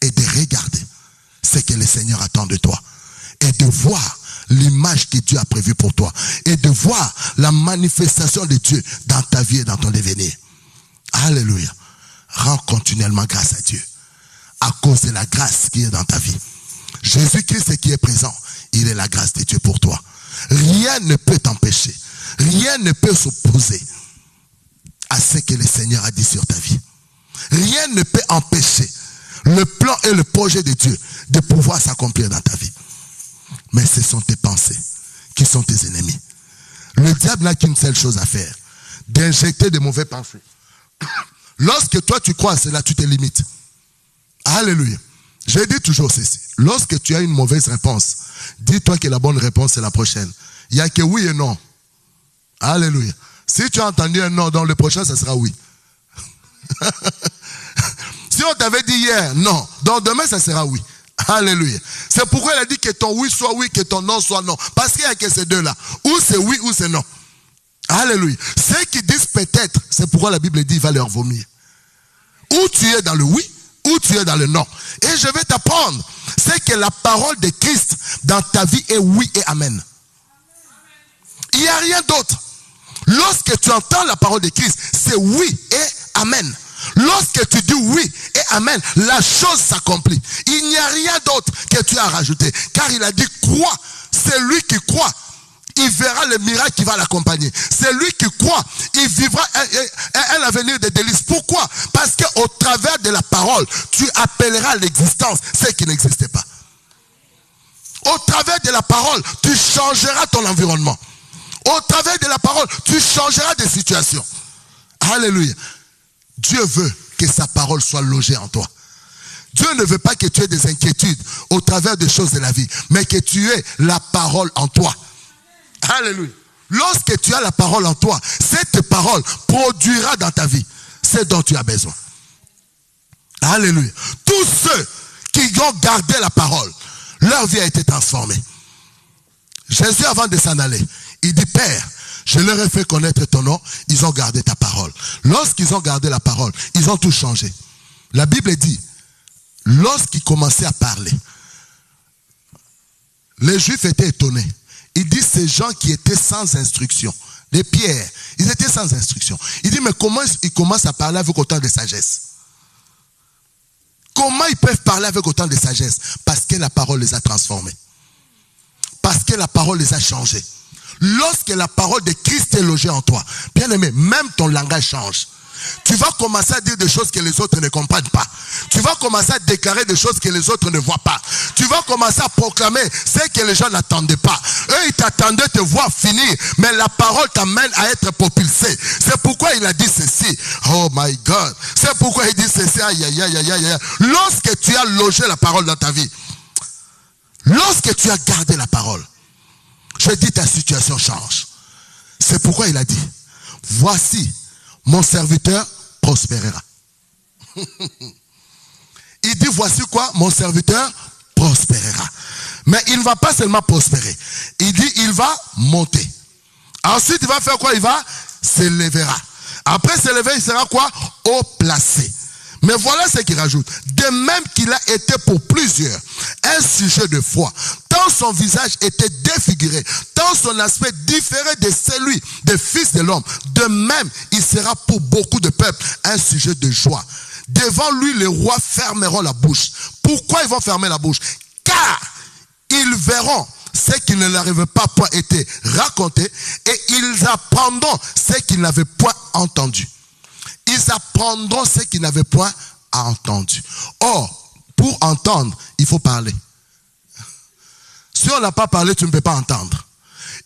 et de regarder ce que le Seigneur attend de toi. Et de voir l'image que Dieu a prévue pour toi. Et de voir la manifestation de Dieu dans ta vie et dans ton devenir. Alléluia. Rends continuellement grâce à Dieu. À cause de la grâce qui est dans ta vie. Jésus-Christ qui est présent, il est la grâce de Dieu pour toi. Rien ne peut t'empêcher. Rien ne peut s'opposer à ce que le Seigneur a dit sur ta vie. Rien ne peut empêcher le plan et le projet de Dieu de pouvoir s'accomplir dans ta vie. Mais ce sont tes pensées qui sont tes ennemis. Le diable n'a qu'une seule chose à faire, d'injecter de mauvaises pensées. Lorsque toi tu crois à cela, tu te limites. Alléluia. Je dis toujours ceci. Lorsque tu as une mauvaise réponse, dis-toi que la bonne réponse est la prochaine. Il n'y a que oui et non. Alléluia. Si tu as entendu un non, dans le prochain, ça sera oui. Si on t'avait dit hier non, donc demain, ça sera oui. Alléluia. C'est pourquoi il a dit que ton oui soit oui, que ton non soit non. Parce qu'il n'y a que ces deux-là. Ou c'est oui ou c'est non. Alléluia. Ceux qui disent peut-être, c'est pourquoi la Bible dit il va leur vomir. Ou tu es dans le oui, ou tu es dans le non. Et je vais t'apprendre, c'est que la parole de Christ dans ta vie est oui et amen. Il n'y a rien d'autre. Lorsque tu entends la parole de Christ, c'est oui et amen. Lorsque tu dis oui et amen, la chose s'accomplit. Il n'y a rien d'autre que tu as rajouté. Car il a dit crois. C'est lui qui croit. Il verra le miracle qui va l'accompagner. C'est lui qui croit. Il vivra un avenir de délices. Pourquoi? Parce qu'au travers de la parole, tu appelleras à l'existence ce qui n'existait pas. Au travers de la parole, tu changeras ton environnement. Au travers de la parole, tu changeras des situations. Alléluia. Dieu veut que sa parole soit logée en toi. Dieu ne veut pas que tu aies des inquiétudes au travers des choses de la vie, mais que tu aies la parole en toi. Alléluia. Lorsque tu as la parole en toi, cette parole produira dans ta vie ce dont tu as besoin. Alléluia. Tous ceux qui ont gardé la parole, leur vie a été transformée. Jésus, avant de s'en aller, il dit, Père, je leur ai fait connaître ton nom, ils ont gardé ta parole. Lorsqu'ils ont gardé la parole, ils ont tout changé. La Bible dit, lorsqu'ils commençaient à parler, les Juifs étaient étonnés. Il dit, ces gens qui étaient sans instruction, des pierres, ils étaient sans instruction. Il dit, mais comment ils commencent à parler avec autant de sagesse? Comment ils peuvent parler avec autant de sagesse? Parce que la parole les a transformés. Parce que la parole les a changés. Lorsque la parole de Christ est logée en toi, bien aimé, même ton langage change. Tu vas commencer à dire des choses que les autres ne comprennent pas. Tu vas commencer à déclarer des choses que les autres ne voient pas. Tu vas commencer à proclamer ce que les gens n'attendaient pas. Eux, ils t'attendaient te voir finir, mais la parole t'amène à être propulsé. C'est pourquoi il a dit ceci. Oh my God. C'est pourquoi il dit ceci. Aïe, aïe, aïe, aïe, aïe. Lorsque tu as logé la parole dans ta vie, lorsque tu as gardé la parole, je dis ta situation change. C'est pourquoi il a dit, voici, mon serviteur prospérera. Il dit, voici quoi? Mon serviteur prospérera. Mais il ne va pas seulement prospérer. Il dit, il va monter. Ensuite, il va faire quoi? Il va s'élèvera. Après s'élever, il sera quoi? Haut placé. Mais voilà ce qu'il rajoute. De même qu'il a été pour plusieurs un sujet de foi, tant son visage était défiguré, tant son aspect différait de celui des fils de l'homme, de même il sera pour beaucoup de peuples un sujet de joie. Devant lui, les rois fermeront la bouche. Pourquoi ils vont fermer la bouche? Car ils verront ce qui ne leur avait pas point été raconté, et ils apprendront ce qu'ils n'avaient point entendu. Ils apprendront ce qu'ils n'avaient point entendu. Or, pour entendre, il faut parler. Si on n'a pas parlé, tu ne peux pas entendre.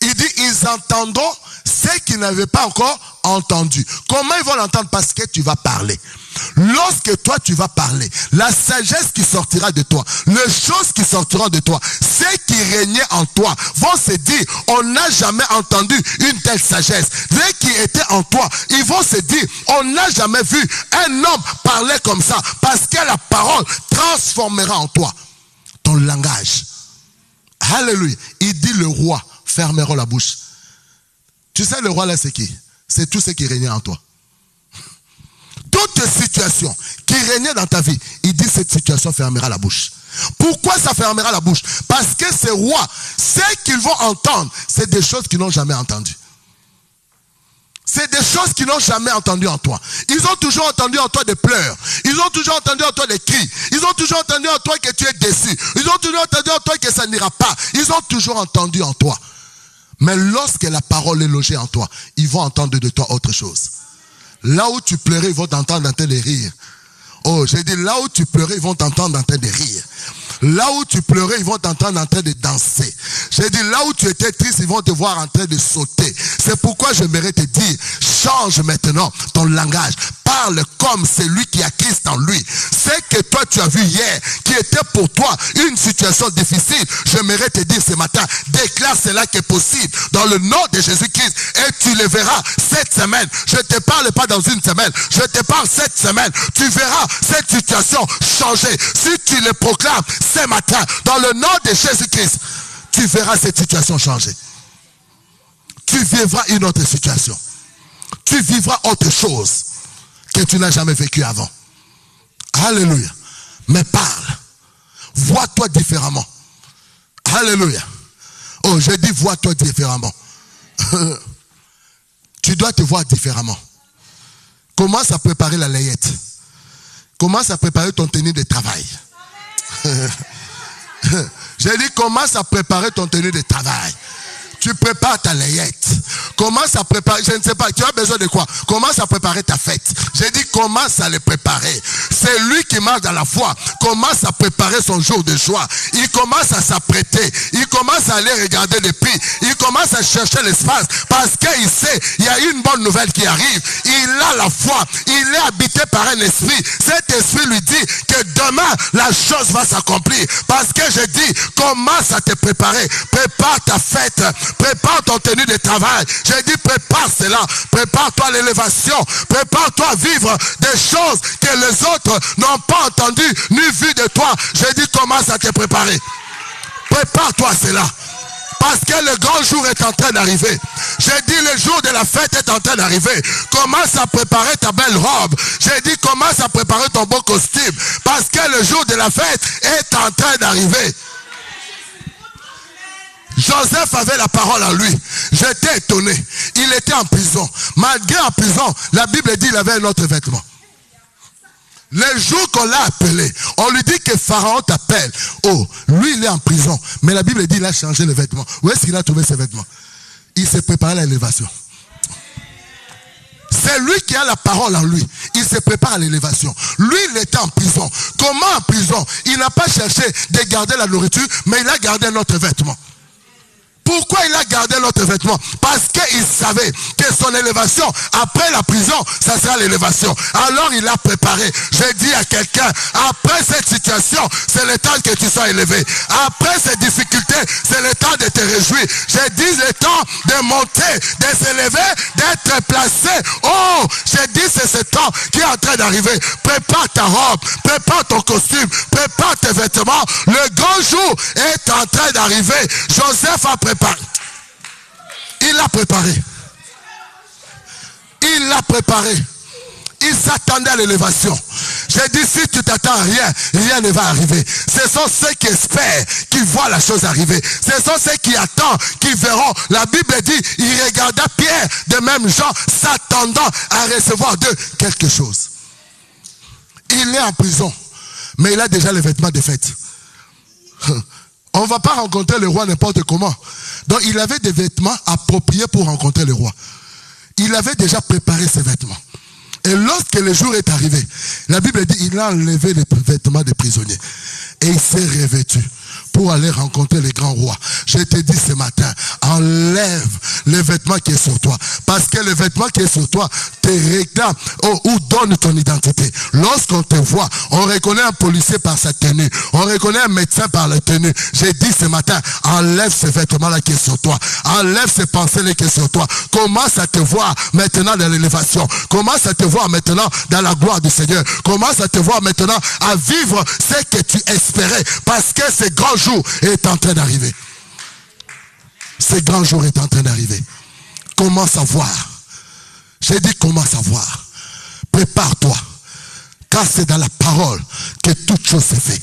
Il dit, ils entendront ce qu'ils n'avaient pas encore entendu. Comment ils vont l'entendre? Parce que tu vas parler. Lorsque toi tu vas parler, la sagesse qui sortira de toi, les choses qui sortiront de toi, ceux qui régnaient en toi vont se dire, on n'a jamais entendu une telle sagesse. Ceux qui étaient en toi, ils vont se dire, on n'a jamais vu un homme parler comme ça, parce que la parole transformera en toi ton langage. Alléluia. Il dit, le roi fermera la bouche. Tu sais, le roi là, c'est qui? C'est tout ce qui régnait en toi. Toute situation qui régnait dans ta vie, il dit, cette situation fermera la bouche. Pourquoi ça fermera la bouche? Parce que ces rois, ce qu'ils vont entendre, c'est des choses qu'ils n'ont jamais entendues. C'est des choses qu'ils n'ont jamais entendues en toi. Ils ont toujours entendu en toi des pleurs. Ils ont toujours entendu en toi des cris. Ils ont toujours entendu en toi que tu es déçu. Ils ont toujours entendu en toi que ça n'ira pas. Ils ont toujours entendu en toi. Mais lorsque la parole est logée en toi, ils vont entendre de toi autre chose. Là où tu pleurais, ils vont t'entendre en train de rire. Oh, j'ai dit, là où tu pleurais, ils vont t'entendre en train de rire. Là où tu pleurais, ils vont t'entendre en train de danser. J'ai dit, là où tu étais triste, ils vont te voir en train de sauter. C'est pourquoi j'aimerais te dire, change maintenant ton langage. Parle comme celui qui a Christ en lui. C'est que toi tu as vu hier, qui était pour toi une situation difficile. J'aimerais te dire ce matin, déclare cela qui est possible dans le nom de Jésus-Christ. Et tu le verras cette semaine. Je ne te parle pas dans une semaine. Je te parle cette semaine. Tu verras cette situation changer. Si tu le proclames ce matin, dans le nom de Jésus-Christ, tu verras cette situation changer. Tu vivras une autre situation. Tu vivras autre chose que tu n'as jamais vécu avant. Alléluia. Mais parle. Vois-toi différemment. Alléluia. Oh, j'ai dit vois-toi différemment. Tu dois te voir différemment. Commence à préparer la layette. Commence à préparer ton tenue de travail. J'ai dit commence à préparer ton tenue de travail. Tu prépares ta layette. Commence à préparer, je ne sais pas, tu as besoin de quoi? Commence à préparer ta fête. J'ai dit commence à les préparer. C'est lui qui marche dans la foi. Commence à préparer son jour de joie. Il commence à s'apprêter. Il commence à aller regarder les prix. Il commence à chercher l'espace. Parce qu'il sait, il y a une bonne nouvelle qui arrive. Il a la foi. Il est habité par un esprit. Cet esprit lui dit que demain, la chose va s'accomplir. Parce que je dis, commence à te préparer. Prépare ta fête. Prépare ton tenue de travail. J'ai dit prépare cela. Prépare-toi à l'élévation. Prépare-toi à vivre des choses que les autres n'ont pas entendues ni vues de toi. J'ai dit commence à te préparer. Prépare-toi à cela. Parce que le grand jour est en train d'arriver. J'ai dit le jour de la fête est en train d'arriver. Commence à préparer ta belle robe. J'ai dit commence à préparer ton beau costume. Parce que le jour de la fête est en train d'arriver. Joseph avait la parole en lui. J'étais étonné. Il était en prison. Malgré en prison, la Bible dit qu'il avait un autre vêtement. Le jour qu'on l'a appelé, on lui dit que Pharaon t'appelle. Oh, lui il est en prison. Mais la Bible dit qu'il a changé le vêtement. Où est-ce qu'il a trouvé ses vêtements? Il s'est préparé à l'élévation. C'est lui qui a la parole en lui. Il se prépare à l'élévation. Lui, il était en prison. Comment en prison? Il n'a pas cherché de garder la nourriture, mais il a gardé notre vêtement. Pourquoi il a gardé notre vêtement? Parce qu'il savait que son élévation, après la prison, ça sera l'élévation. Alors il a préparé. J'ai dit à quelqu'un, après cette situation, c'est le temps que tu sois élevé. Après ces difficultés, c'est le temps de te réjouir. J'ai dit le temps de monter, de s'élever, d'être placé. Oh, j'ai dit c'est ce temps qui est en train d'arriver. Prépare ta robe, prépare ton costume, prépare tes vêtements. Le grand jour est en train d'arriver. Joseph a préparé. Il l'a préparé. Il l'a préparé. Il s'attendait à l'élévation. J'ai dit si tu t'attends à rien, rien ne va arriver. Ce sont ceux qui espèrent, qui voient la chose arriver. Ce sont ceux qui attendent, qui verront. La Bible dit, il regarda Pierre, de même genre, s'attendant à recevoir d'eux quelque chose. Il est en prison, mais il a déjà les vêtements de fête. On ne va pas rencontrer le roi n'importe comment. Donc il avait des vêtements appropriés pour rencontrer le roi. Il avait déjà préparé ses vêtements. Et lorsque le jour est arrivé, la Bible dit il a enlevé les vêtements des prisonniers. Et il s'est revêtu pour aller rencontrer les grands rois. Je te dis ce matin, enlève les vêtements qui est sur toi. Parce que le vêtement qui est sur toi te réclame ou donne ton identité. Lorsqu'on te voit, on reconnaît un policier par sa tenue. On reconnaît un médecin par la tenue. J'ai dit ce matin, enlève ce vêtement-là qui est sur toi. Enlève ces pensées-là qui est sur toi. Commence à te voir maintenant dans l'élévation. Commence à te voir maintenant dans la gloire du Seigneur. Commence à te voir maintenant à vivre ce que tu espérais. Parce que ce grand jour est en train d'arriver. Ce grand jour est en train d'arriver. Commence à voir. J'ai dit commence à voir. Prépare-toi. Car c'est dans la parole que toute chose se fait.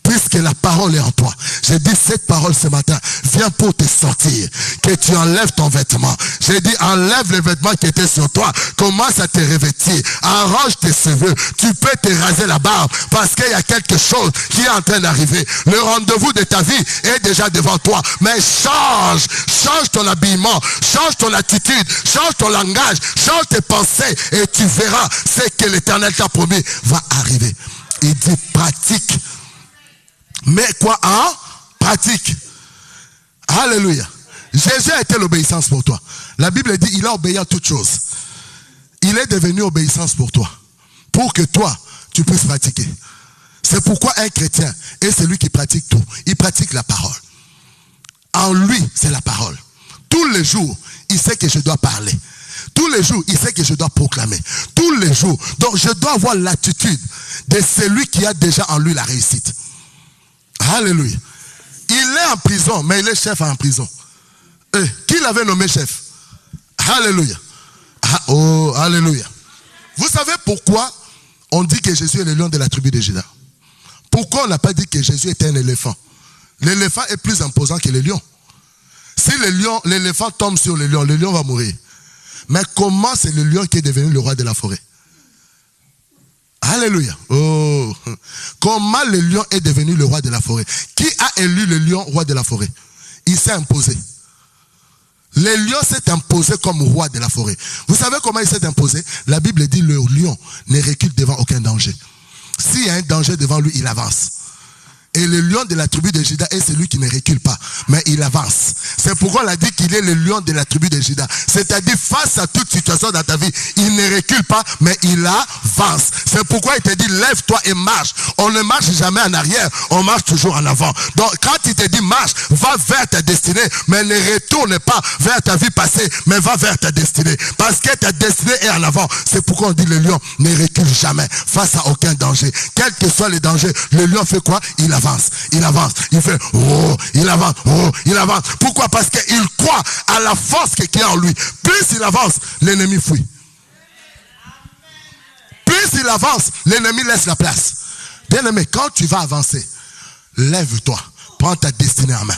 Puisque la parole est en toi. J'ai dit cette parole ce matin vient pour te sortir. Que tu enlèves ton vêtement. J'ai dit enlève les vêtements qui étaient sur toi. Commence à te revêtir. Arrange tes cheveux. Tu peux te raser la barbe. Parce qu'il y a quelque chose qui est en train d'arriver. Le rendez-vous de ta vie est déjà devant toi. Mais change. Change ton habillement. Change ton attitude. Change ton langage. Change tes pensées. Et tu verras ce que l'Éternel t'a promis va arriver. Il dit pratique. Mais quoi en pratique. Alléluia. Jésus a été l'obéissance pour toi. La Bible dit il a obéi à toutes choses. Il est devenu obéissance pour toi. Pour que toi, tu puisses pratiquer. C'est pourquoi un chrétien est celui qui pratique tout. Il pratique la parole. En lui, c'est la parole. Tous les jours, il sait que je dois parler. Tous les jours, il sait que je dois proclamer. Tous les jours. Donc, je dois avoir l'attitude de celui qui a déjà en lui la réussite. Alléluia. Il est en prison, mais il est chef en prison. Qui l'avait nommé chef? Alléluia. Oh, alléluia. Vous savez pourquoi on dit que Jésus est le lion de la tribu de Juda? Pourquoi on n'a pas dit que Jésus était un éléphant? L'éléphant est plus imposant que le lion. Si l'éléphant tombe sur le lion va mourir. Mais comment c'est le lion qui est devenu le roi de la forêt? Alléluia. Oh. Comment le lion est devenu le roi de la forêt? Qui a élu le lion roi de la forêt? Il s'est imposé. Le lion s'est imposé comme roi de la forêt. Vous savez comment il s'est imposé? La Bible dit le lion ne recule devant aucun danger. S'il y a un danger devant lui, il avance. Et le lion de la tribu de Juda est celui qui ne recule pas, mais il avance. C'est pourquoi on a dit qu'il est le lion de la tribu de Juda. C'est-à-dire, face à toute situation dans ta vie, il ne recule pas, mais il avance. C'est pourquoi il te dit, lève-toi et marche. On ne marche jamais en arrière, on marche toujours en avant. Donc, quand il te dit marche, va vers ta destinée, mais ne retourne pas vers ta vie passée, mais va vers ta destinée. Parce que ta destinée est en avant. C'est pourquoi on dit le lion ne recule jamais face à aucun danger. Quel que soit le danger, le lion fait quoi? Il avance, il avance, il fait oh, il avance, oh, il avance. Pourquoi? Parce qu'il croit à la force qui est en lui. Plus il avance, l'ennemi fuit. Plus il avance, l'ennemi laisse la place. Bien aimé, quand tu vas avancer, lève-toi, prends ta destinée en main.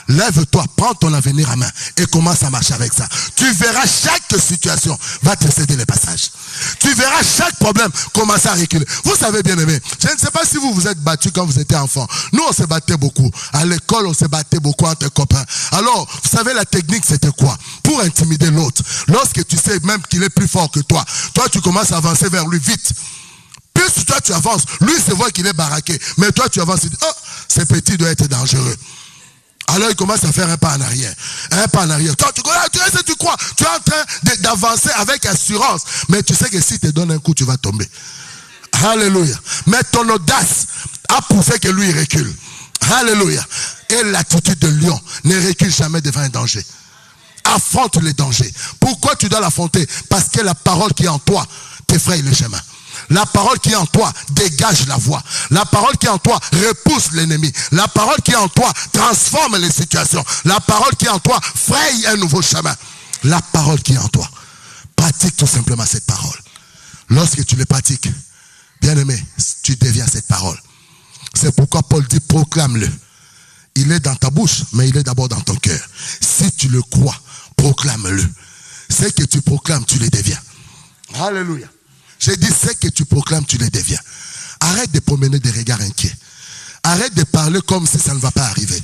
Lève-toi, prends ton avenir en main et commence à marcher avec ça. Tu verras chaque situation va te céder les passages. Tu verras chaque problème commencer à reculer. Vous savez, bien aimé, je ne sais pas si vous vous êtes battu quand vous étiez enfant. Nous, on se battait beaucoup. À l'école, on se battait beaucoup entre copains. Alors, vous savez, la technique, c'était quoi? Pour intimider l'autre. Lorsque tu sais même qu'il est plus fort que toi, tu commences à avancer vers lui vite. Plus toi, tu avances, lui, se voit qu'il est baraqué. Mais toi, tu avances et dis, oh, ce petit doit être dangereux. Alors il commence à faire un pas en arrière. Un pas en arrière. Toi, tu crois, tu es en train d'avancer avec assurance. Mais tu sais que si tu te donnes un coup, tu vas tomber. Alléluia. Mais ton audace a poussé que lui il recule. Alléluia. Et l'attitude de lion ne recule jamais devant un danger. Affronte les dangers. Pourquoi tu dois l'affronter? Parce que la parole qui est en toi t'effraie le chemin. La parole qui est en toi dégage la voie. La parole qui est en toi repousse l'ennemi. La parole qui est en toi transforme les situations. La parole qui est en toi fraye un nouveau chemin. La parole qui est en toi. Pratique tout simplement cette parole. Lorsque tu le pratiques, bien aimé, tu deviens cette parole. C'est pourquoi Paul dit proclame-le. Il est dans ta bouche, mais il est d'abord dans ton cœur. Si tu le crois, proclame-le. Ce que tu proclames, tu le deviens. Alléluia. J'ai dit, ce que tu proclames, tu le deviens. Arrête de promener des regards inquiets. Arrête de parler comme si ça ne va pas arriver.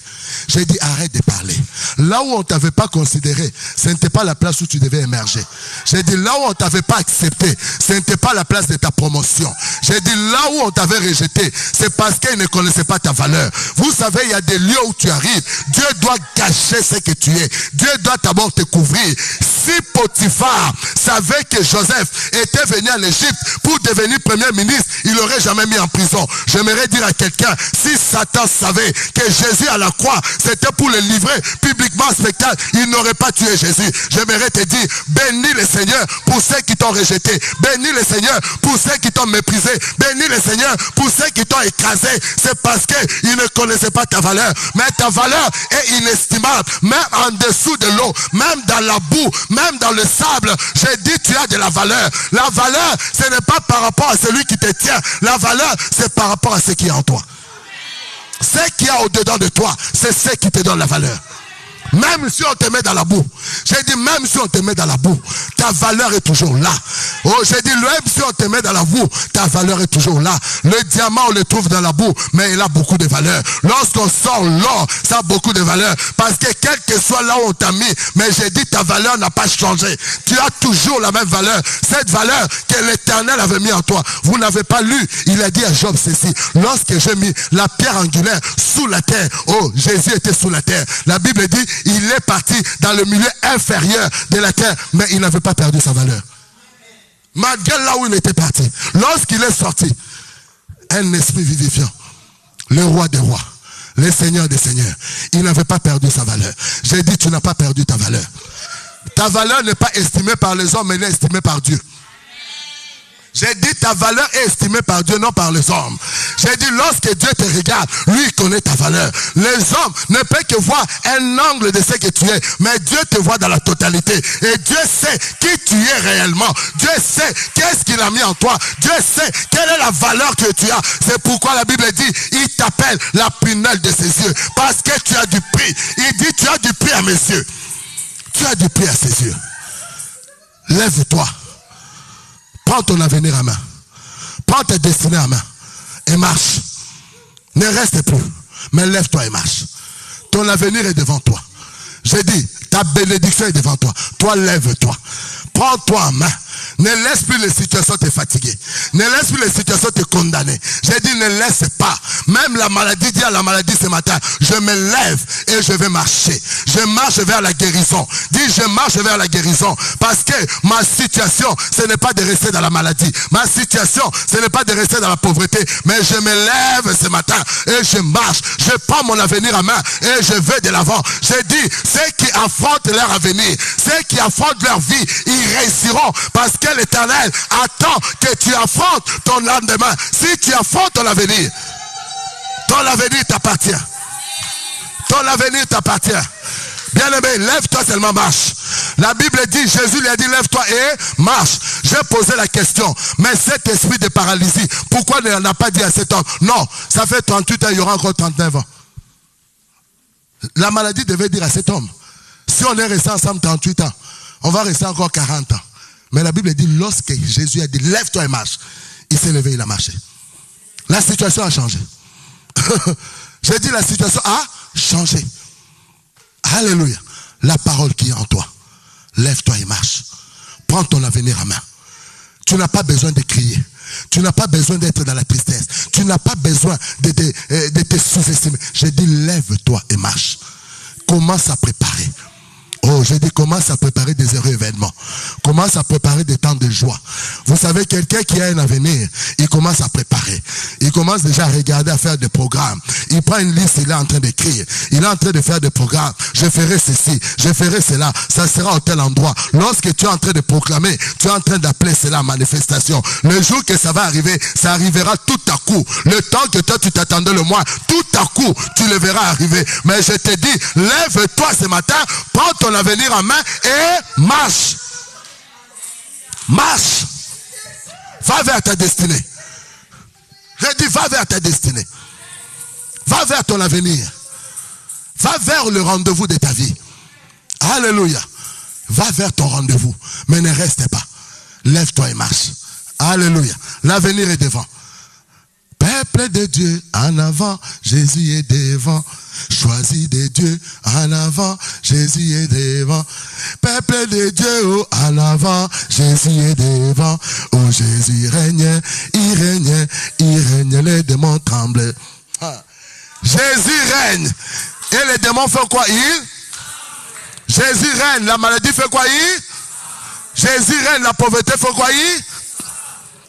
J'ai dit, arrête de parler. Là où on ne t'avait pas considéré, ce n'était pas la place où tu devais émerger. J'ai dit, là où on ne t'avait pas accepté, ce n'était pas la place de ta promotion. J'ai dit, là où on t'avait rejeté, c'est parce qu'ils ne connaissaient pas ta valeur. Vous savez, il y a des lieux où tu arrives. Dieu doit cacher ce que tu es. Dieu doit d'abord te couvrir. Si Potiphar savait que Joseph était venu en Égypte pour devenir premier ministre, il l'aurait jamais mis en prison. J'aimerais dire à quelqu'un, si Satan savait que Jésus à la croix, c'était pour le livrer publiquement en spectacle, il n'aurait pas tué Jésus. J'aimerais te dire, bénis le Seigneur pour ceux qui t'ont rejeté. Bénis le Seigneur pour ceux qui t'ont méprisé. Bénis le Seigneur pour ceux qui t'ont écrasé. C'est parce qu'ils ne connaissaient pas ta valeur. Mais ta valeur est inestimable. Même en dessous de l'eau, même dans la boue, même dans le sable, j'ai dit tu as de la valeur. La valeur, ce n'est pas par rapport à celui qui te tient. La valeur, c'est par rapport à ce qui est en toi. Ce qu'il y a au-dedans de toi, c'est ce qui te donne la valeur. Même si on te met dans la boue. J'ai dit même si on te met dans la boue, ta valeur est toujours là. Oh, j'ai dit même si on te met dans la boue, ta valeur est toujours là. Le diamant, on le trouve dans la boue, mais il a beaucoup de valeur. Lorsqu'on sort l'or, ça a beaucoup de valeur. Parce que quel que soit là où on t'a mis, mais j'ai dit ta valeur n'a pas changé. Tu as toujours la même valeur. Cette valeur que l'Éternel avait mis en toi. Vous n'avez pas lu, il a dit à Job ceci. Lorsque j'ai mis la pierre angulaire sous la terre, oh, Jésus était sous la terre. La Bible dit, il est parti dans le milieu inférieur de la terre, mais il n'avait pas perdu sa valeur. Malgré là où il était parti, lorsqu'il est sorti, un esprit vivifiant, le roi des rois, le seigneur des seigneurs, il n'avait pas perdu sa valeur. J'ai dit, tu n'as pas perdu ta valeur. Ta valeur n'est pas estimée par les hommes, mais elle est estimée par Dieu. J'ai dit ta valeur est estimée par Dieu, non par les hommes. J'ai dit lorsque Dieu te regarde, lui il connaît ta valeur. Les hommes ne peuvent que voir un angle de ce que tu es, mais Dieu te voit dans la totalité. Et Dieu sait qui tu es réellement. Dieu sait qu'est-ce qu'il a mis en toi. Dieu sait quelle est la valeur que tu as. C'est pourquoi la Bible dit, il t'appelle la prunelle de ses yeux. Parce que tu as du prix. Il dit, tu as du prix à mes yeux. Tu as du prix à ses yeux. Lève-toi. Prends ton avenir en main. Prends ta destinée en main. Et marche. Ne reste plus. Mais lève-toi et marche. Ton avenir est devant toi. J'ai dit, ta bénédiction est devant toi. Toi, lève-toi. Prends-toi en main. Ne laisse plus les situations te fatiguer. Ne laisse plus les situations te condamner. J'ai dit, ne laisse pas. Même la maladie, dit à la maladie ce matin, je me lève et je vais marcher. Je marche vers la guérison. Dis, je marche vers la guérison. Parce que ma situation, ce n'est pas de rester dans la maladie. Ma situation, ce n'est pas de rester dans la pauvreté. Mais je me lève ce matin et je marche. Je prends mon avenir en main et je vais de l'avant. J'ai dit, ceux qui affrontent leur avenir, ceux qui affrontent leur vie, ils réussiront. Parce que l'Éternel attend que tu affrontes ton lendemain. Si tu affrontes ton avenir t'appartient. Ton avenir t'appartient. Bien-aimé, lève-toi seulement, marche. La Bible dit, Jésus lui a dit, lève-toi et marche. J'ai posé la question, mais cet esprit de paralysie, pourquoi il n'a pas dit à cet homme? Non, ça fait 38 ans, il y aura encore 39 ans. La maladie devait dire à cet homme, si on est resté ensemble 38 ans, on va rester encore 40 ans. Mais la Bible dit, lorsque Jésus a dit, lève-toi et marche, il s'est levé, il a marché. La situation a changé. J'ai dit, la situation a changé. Alléluia. La parole qui est en toi. Lève-toi et marche. Prends ton avenir en main. Tu n'as pas besoin de crier. Tu n'as pas besoin d'être dans la tristesse. Tu n'as pas besoin de te sous-estimer. J'ai dit, lève-toi et marche. Commence à préparer. Oh, j'ai dit, commence à préparer des heureux événements. Commence à préparer des temps de joie. Vous savez, quelqu'un qui a un avenir, il commence à préparer. Il commence déjà à regarder, à faire des programmes. Il prend une liste, il est en train d'écrire. Il est en train de faire des programmes. Je ferai ceci, je ferai cela. Ça sera au tel endroit. Lorsque tu es en train de proclamer, tu es en train d'appeler cela manifestation. Le jour que ça va arriver, ça arrivera tout à coup. Le temps que toi tu t'attendais le mois, tout à coup, tu le verras arriver. Mais je te dis, lève-toi ce matin, prends ton avenir en main et marche. Marche. Va vers ta destinée. Je dis, va vers ta destinée. Va vers ton avenir. Va vers le rendez-vous de ta vie. Alléluia. Va vers ton rendez-vous. Mais ne reste pas. Lève-toi et marche. Alléluia. L'avenir est devant. Peuple de Dieu, en avant, Jésus est devant. Choisi de Dieu, en avant, Jésus est devant. Peuple de Dieu, oh, en avant, Jésus est devant. Oh, Jésus règne, les démons tremblent. Ah. Jésus règne. Et les démons font quoi? Jésus règne. La maladie fait quoi? Jésus règne. La pauvreté fait quoi?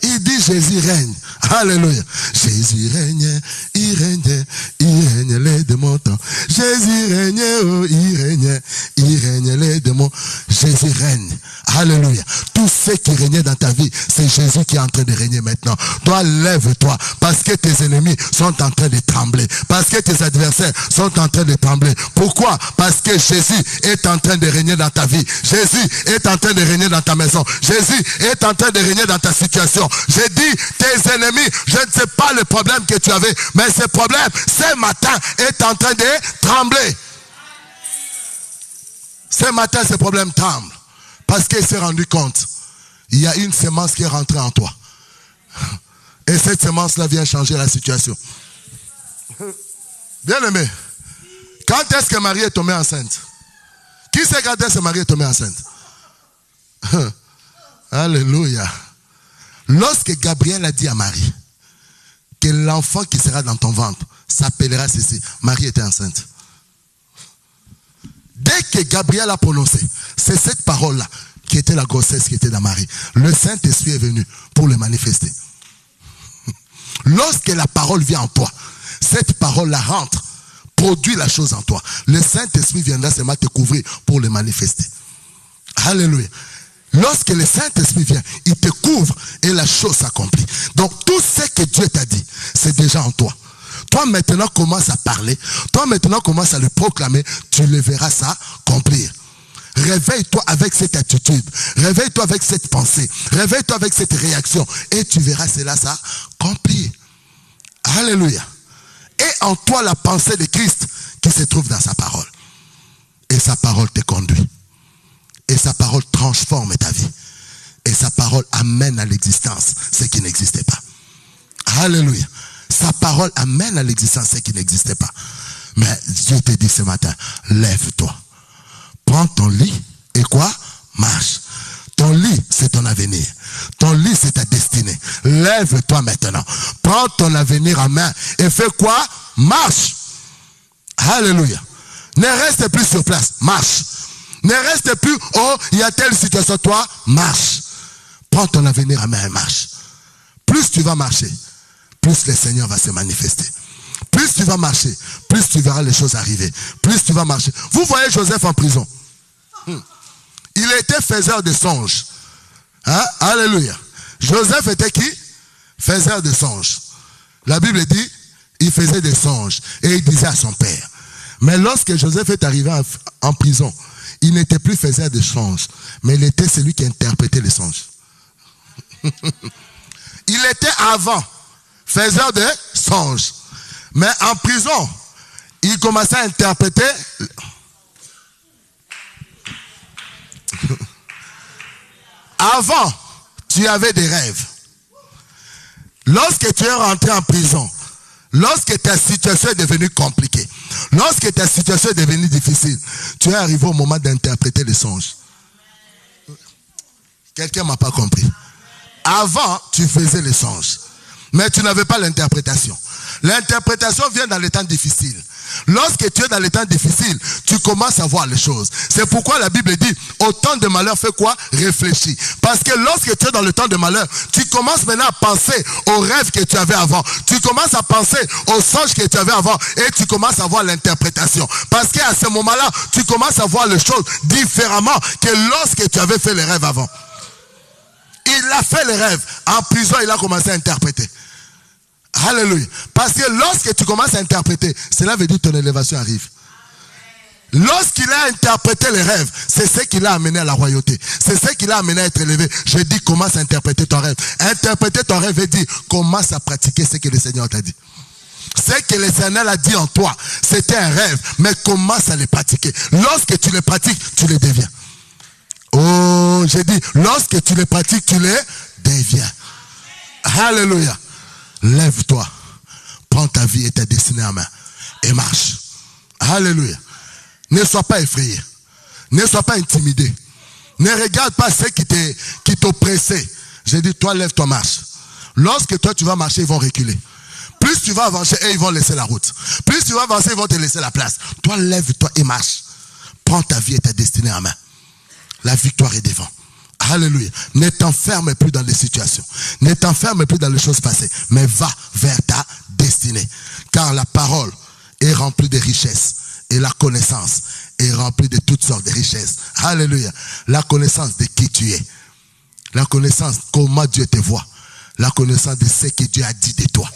Il dit Jésus règne. Alléluia. Jésus règne, les démons. Jésus règne, oh, il règne les démons. Jésus règne. Alléluia. Tout ce qui régnait dans ta vie, c'est Jésus qui est en train de régner maintenant. Toi, lève-toi, parce que tes ennemis sont en train de trembler. Parce que tes adversaires sont en train de trembler. Pourquoi? Parce que Jésus est en train de régner dans ta vie. Jésus est en train de régner dans ta maison. Jésus est en train de régner dans ta situation. J'ai dit, tes ennemis, je ne sais pas le problème que tu avais, mais ce problème, ce matin, est en train de trembler. Ce matin, ce problème tremble. Parce qu'il s'est rendu compte, il y a une semence qui est rentrée en toi. Et cette semence-là vient changer la situation. Bien aimé, quand est-ce que Marie est tombée enceinte? Qui sait quand est-ce que Marie est tombée enceinte? Alléluia. Lorsque Gabriel a dit à Marie que l'enfant qui sera dans ton ventre s'appellera ceci, Marie était enceinte. Dès que Gabriel a prononcé, c'est cette parole-là qui était la grossesse qui était dans Marie. Le Saint-Esprit est venu pour le manifester. Lorsque la parole vient en toi, cette parole-là rentre, produit la chose en toi. Le Saint-Esprit viendra seulement te couvrir pour le manifester. Alléluia. Lorsque le Saint-Esprit vient, il te couvre et la chose s'accomplit. Donc tout ce que Dieu t'a dit, c'est déjà en toi. Toi maintenant commence à parler, toi maintenant commence à le proclamer, tu le verras s'accomplir. Réveille-toi avec cette attitude, réveille-toi avec cette pensée, réveille-toi avec cette réaction et tu verras cela s'accomplir. Alléluia. Et en toi la pensée de Christ qui se trouve dans sa parole. Et sa parole te conduit. Et sa parole transforme ta vie. Et sa parole amène à l'existence ce qui n'existait pas. Alléluia. Sa parole amène à l'existence ce qui n'existait pas. Mais Dieu te dit ce matin, lève-toi. Prends ton lit et quoi? Marche. Ton lit, c'est ton avenir. Ton lit, c'est ta destinée. Lève-toi maintenant. Prends ton avenir en main et fais quoi? Marche. Alléluia. Ne reste plus sur place. Marche. Ne reste plus, oh, il y a telle situation. Toi, marche. Prends ton avenir en main et marche. Plus tu vas marcher, plus le Seigneur va se manifester. Plus tu vas marcher, plus tu verras les choses arriver. Plus tu vas marcher. Vous voyez Joseph en prison. Il était faiseur de songes. Hein? Alléluia. Joseph était qui? Faiseur de songes. La Bible dit, il faisait des songes. Et il disait à son père. Mais lorsque Joseph est arrivé en prison, il n'était plus faiseur de songes. Mais il était celui qui interprétait les songes. Il était avant faiseur de songes. Mais en prison, il commençait à interpréter. Avant, tu avais des rêves. Lorsque tu es rentré en prison, lorsque ta situation est devenue compliquée, lorsque ta situation est devenue difficile, tu es arrivé au moment d'interpréter les songes. Quelqu'un ne m'a pas compris. Avant, tu faisais les songes, mais tu n'avais pas l'interprétation. L'interprétation vient dans les temps difficiles. Lorsque tu es dans les temps difficiles, tu commences à voir les choses. C'est pourquoi la Bible dit, au temps de malheur, fais quoi? Réfléchis. Parce que lorsque tu es dans le temps de malheur, tu commences maintenant à penser aux rêves que tu avais avant. Tu commences à penser aux songes que tu avais avant. Et tu commences à voir l'interprétation. Parce qu'à ce moment-là, tu commences à voir les choses différemment que lorsque tu avais fait les rêves avant. Il a fait les rêves. En prison, il a commencé à interpréter. Alléluia. Parce que lorsque tu commences à interpréter, cela veut dire que ton élévation arrive. Lorsqu'il a interprété les rêves, c'est ce qui l'a amené à la royauté. C'est ce qui l'a amené à être élevé. Je dis, commence à interpréter ton rêve. Interpréter ton rêve veut dire, commence à pratiquer ce que le Seigneur t'a dit. Ce que le Seigneur a dit en toi, c'était un rêve, mais commence à les pratiquer. Lorsque tu les pratiques, tu les deviens. Oh, j'ai dit, lorsque tu les pratiques, tu les deviens. Alléluia. Lève-toi, prends ta vie et ta destinée en main et marche. Alléluia. Ne sois pas effrayé. Ne sois pas intimidé. Ne regarde pas ceux qui t'oppressaient. J'ai dit, toi, lève-toi, marche. Lorsque toi, tu vas marcher, ils vont reculer. Plus tu vas avancer, et ils vont laisser la route. Plus tu vas avancer, ils vont te laisser la place. Toi, lève-toi et marche. Prends ta vie et ta destinée en main. La victoire est devant. Alléluia. Ne t'enferme plus dans les situations. Ne t'enferme plus dans les choses passées. Mais va vers ta destinée. Car la parole est remplie de richesses. Et la connaissance est remplie de toutes sortes de richesses. Alléluia. La connaissance de qui tu es. La connaissance comment Dieu te voit. La connaissance de ce que Dieu a dit de toi.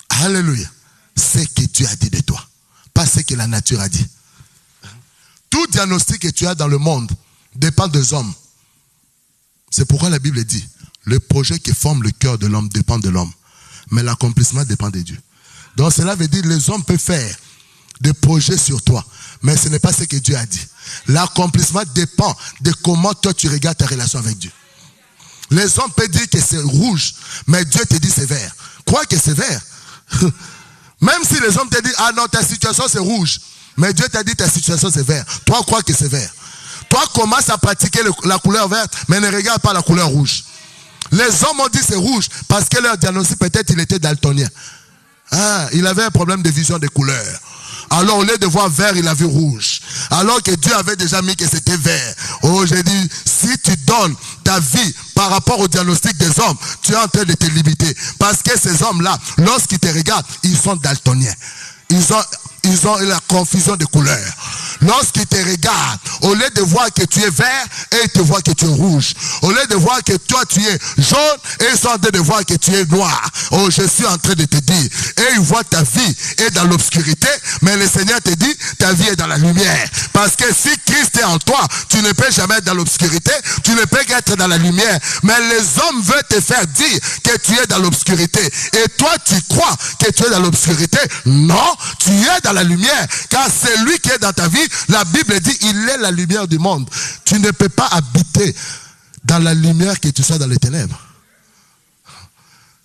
Alléluia. Ce que Dieu a dit de toi. Pas ce que la nature a dit. Tout diagnostic que tu as dans le monde dépend des hommes. C'est pourquoi la Bible dit, le projet qui forme le cœur de l'homme dépend de l'homme. Mais l'accomplissement dépend de Dieu. Donc cela veut dire que les hommes peuvent faire des projets sur toi. Mais ce n'est pas ce que Dieu a dit. L'accomplissement dépend de comment toi tu regardes ta relation avec Dieu. Les hommes peuvent dire que c'est rouge, mais Dieu te dit c'est vert. Crois que c'est vert. Même si les hommes te disent, ah non, ta situation c'est rouge. Mais Dieu t'a dit ta situation c'est vert. Toi crois que c'est vert. Toi commence à pratiquer la couleur verte, mais ne regarde pas la couleur rouge. Les hommes ont dit c'est rouge parce que leur diagnostic peut-être il était daltonien. Ah, il avait un problème de vision des couleurs. Alors au lieu de voir vert, il a vu rouge. Alors que Dieu avait déjà mis que c'était vert. Oh, j'ai dit, si tu donnes ta vie par rapport au diagnostic des hommes, tu es en train de te limiter. Parce que ces hommes-là, lorsqu'ils te regardent, ils sont daltoniens. Ils ont la confusion de couleurs. Lorsqu'ils te regardent, au lieu de voir que tu es vert, et ils te voient que tu es rouge. Au lieu de voir que toi tu es jaune, et ils sont en train de voir que tu es noir. Oh, je suis en train de te dire. Et ils voient ta vie est dans l'obscurité, mais le Seigneur te dit, ta vie est dans la lumière. Parce que si Christ est en toi, tu ne peux jamais être dans l'obscurité, tu ne peux qu'être dans la lumière. Mais les hommes veulent te faire dire que tu es dans l'obscurité. Et toi, tu crois que tu es dans l'obscurité. Non, tu es dans la lumière. Car celui qui est dans ta vie, la Bible dit, il est la lumière du monde. Tu ne peux pas habiter dans la lumière que tu sois dans les ténèbres.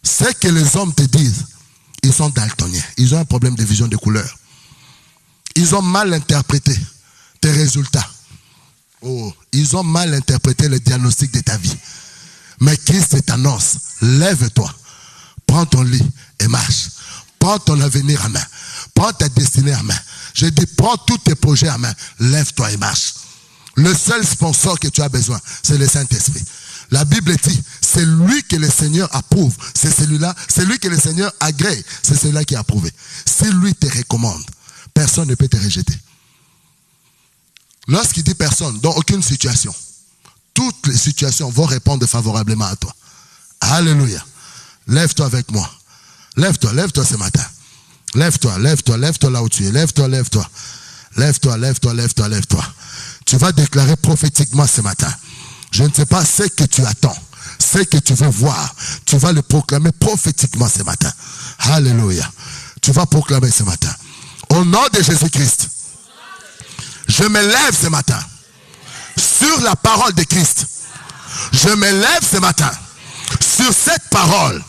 Ce que les hommes te disent, ils sont daltoniens. Ils ont un problème de vision de couleur. Ils ont mal interprété tes résultats. Oh, ils ont mal interprété le diagnostic de ta vie. Mais Christ t'annonce, lève-toi, prends ton lit et marche. Prends ton avenir en main. Prends ta destinée en main. Je dis, prends tous tes projets en main. Lève-toi et marche. Le seul sponsor que tu as besoin, c'est le Saint-Esprit. La Bible dit, c'est lui que le Seigneur approuve. C'est celui-là, c'est lui que le Seigneur agrée. C'est celui-là qui est approuvé. Si lui te recommande, personne ne peut te rejeter. Lorsqu'il dit personne, dans aucune situation, toutes les situations vont répondre favorablement à toi. Alléluia. Lève-toi avec moi. Lève-toi ce matin. Lève-toi là où tu es. Lève-toi. Lève-toi. Tu vas déclarer prophétiquement ce matin. Je ne sais pas ce que tu attends, ce que tu veux voir. Tu vas le proclamer prophétiquement ce matin. Alléluia. Tu vas proclamer ce matin. Au nom de Jésus-Christ, je me lève ce matin sur la parole de Christ. Je me lève ce matin sur cette parole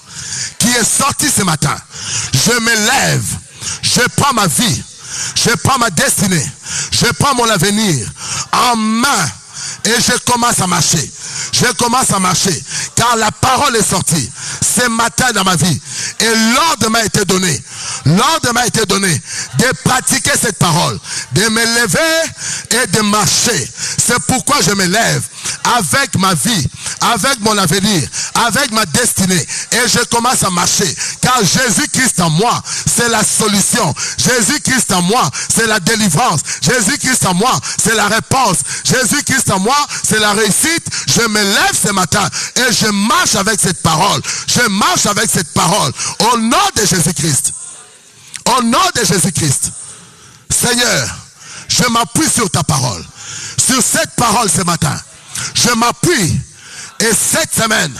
qui est sortie ce matin. Je me lève. Je prends ma vie. Je prends ma destinée. Je prends mon avenir en main. Et je commence à marcher. Je commence à marcher. Car la parole est sortie ce matin dans ma vie. Et l'ordre m'a été donné. L'ordre m'a été donné de pratiquer cette parole. De me lever et de marcher. C'est pourquoi je me lève avec ma vie, avec mon avenir, avec ma destinée. Et je commence à marcher. Car Jésus-Christ en moi, c'est la solution. Jésus-Christ en moi, c'est la délivrance. Jésus-Christ en moi, c'est la réponse. Jésus-Christ en moi, c'est la réussite. Je me lève ce matin et je marche avec cette parole. Je marche avec cette parole. Au nom de Jésus-Christ. Au nom de Jésus-Christ. Seigneur, je m'appuie sur ta parole. Sur cette parole ce matin. Je m'appuie. Et cette semaine,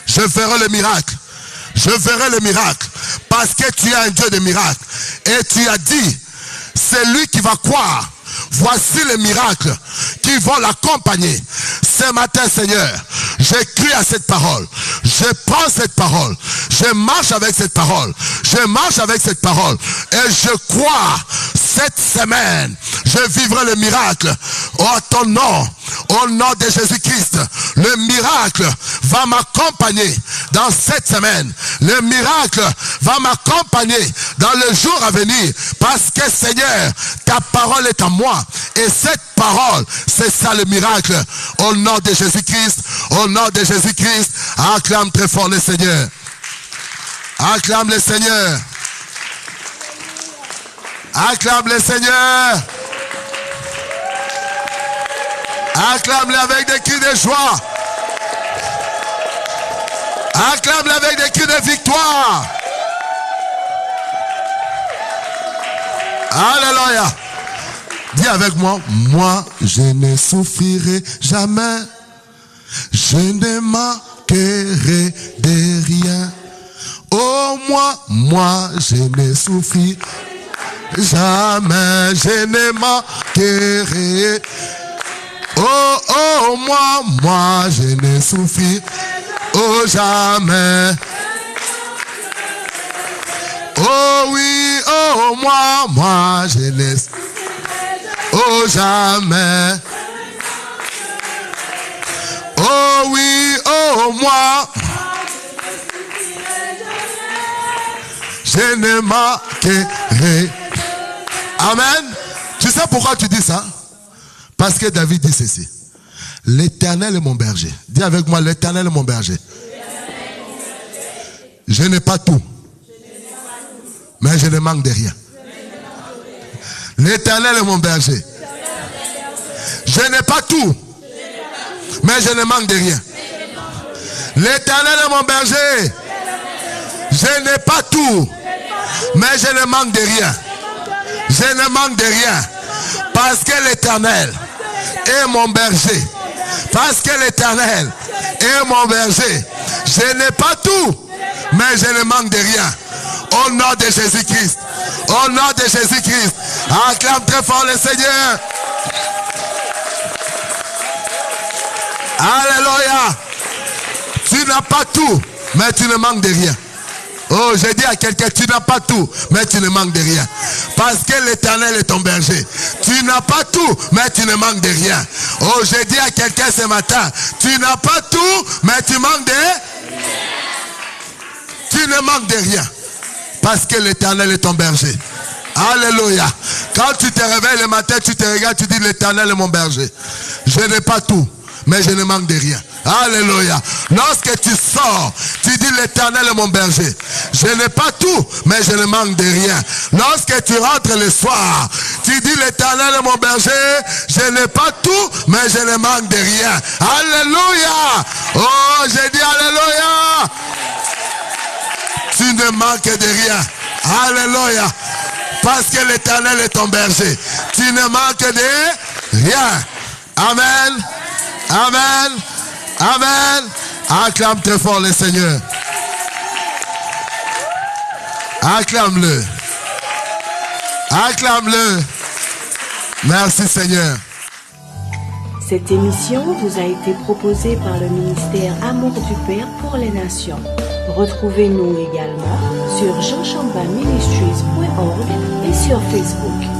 je verrai le miracle. Je verrai le miracle. Parce que tu es un Dieu de miracles. Et tu as dit, c'est lui qui va croire. Voici les miracles qui vont l'accompagner. Ce matin, Seigneur, j'écris à cette parole. Je prends cette parole. Je marche avec cette parole. Je marche avec cette parole. Et je crois, cette semaine, je vivrai le miracle. Oh, à ton nom, au nom de Jésus-Christ, le miracle va m'accompagner dans cette semaine. Le miracle va m'accompagner dans le jour à venir. Parce que, Seigneur, ta parole est en moi. Et cette parole, c'est ça le miracle. Au nom de Jésus-Christ, au nom de Jésus-Christ, acclame très fort le Seigneur. Acclame le Seigneur. Acclame le Seigneur. Acclame-le avec des cris de joie. Acclame-le avec des cris de victoire. Alléluia. Dis avec moi, moi je ne souffrirai jamais. Je ne manquerai de rien. Oh moi je ne souffrirai jamais. Je ne manquerai. Oh moi je ne souffrirai jamais. Oh oui, oh moi je ne oh jamais. Oh oui, oh moi je ne manquerai. Amen. Tu sais pourquoi tu dis ça? Parce que David dit ceci. L'Éternel est mon berger. Dis avec moi, l'Éternel est mon berger. Je n'ai pas tout. Mais je ne manque de rien. L'Éternel est mon berger. Je n'ai pas tout. Mais je ne manque de rien. L'Éternel est mon berger. Je n'ai pas tout. Mais je ne manque de rien. Je ne manque de rien. Parce que l'Éternel est mon berger. Parce que l'Éternel est mon berger. Je n'ai pas tout. Mais je ne manque de rien. Au nom de Jésus-Christ. Au nom de Jésus-Christ. Acclame très fort le Seigneur. Alléluia. Tu n'as pas tout, mais tu ne manques de rien. Oh, j'ai dit à quelqu'un, tu n'as pas tout, mais tu ne manques de rien. Parce que l'Éternel est ton berger. Tu n'as pas tout, mais tu ne manques de rien. Oh, j'ai dit à quelqu'un ce matin, tu n'as pas tout, mais tu manques de rien. Tu ne manques de rien. Parce que l'Éternel est ton berger. Alléluia. Quand tu te réveilles le matin, tu te regardes, tu dis l'Éternel est mon berger. Je n'ai pas tout, mais je ne manque de rien. Alléluia. Lorsque tu sors, tu dis l'Éternel est mon berger. Je n'ai pas tout, mais je ne manque de rien. Lorsque tu rentres le soir, tu dis l'Éternel est mon berger. Je n'ai pas tout, mais je ne manque de rien. Alléluia. Oh, j'ai dit alléluia. Tu ne manques de rien. Alléluia. Parce que l'Éternel est ton berger. Tu ne manques de rien. Amen. Amen. Amen. Acclame très fort le Seigneur. Acclame-le. Acclame-le. Merci Seigneur. Cette émission vous a été proposée par le ministère Amour du Père pour les Nations. Retrouvez-nous également sur jeanchambaministries.org et sur Facebook.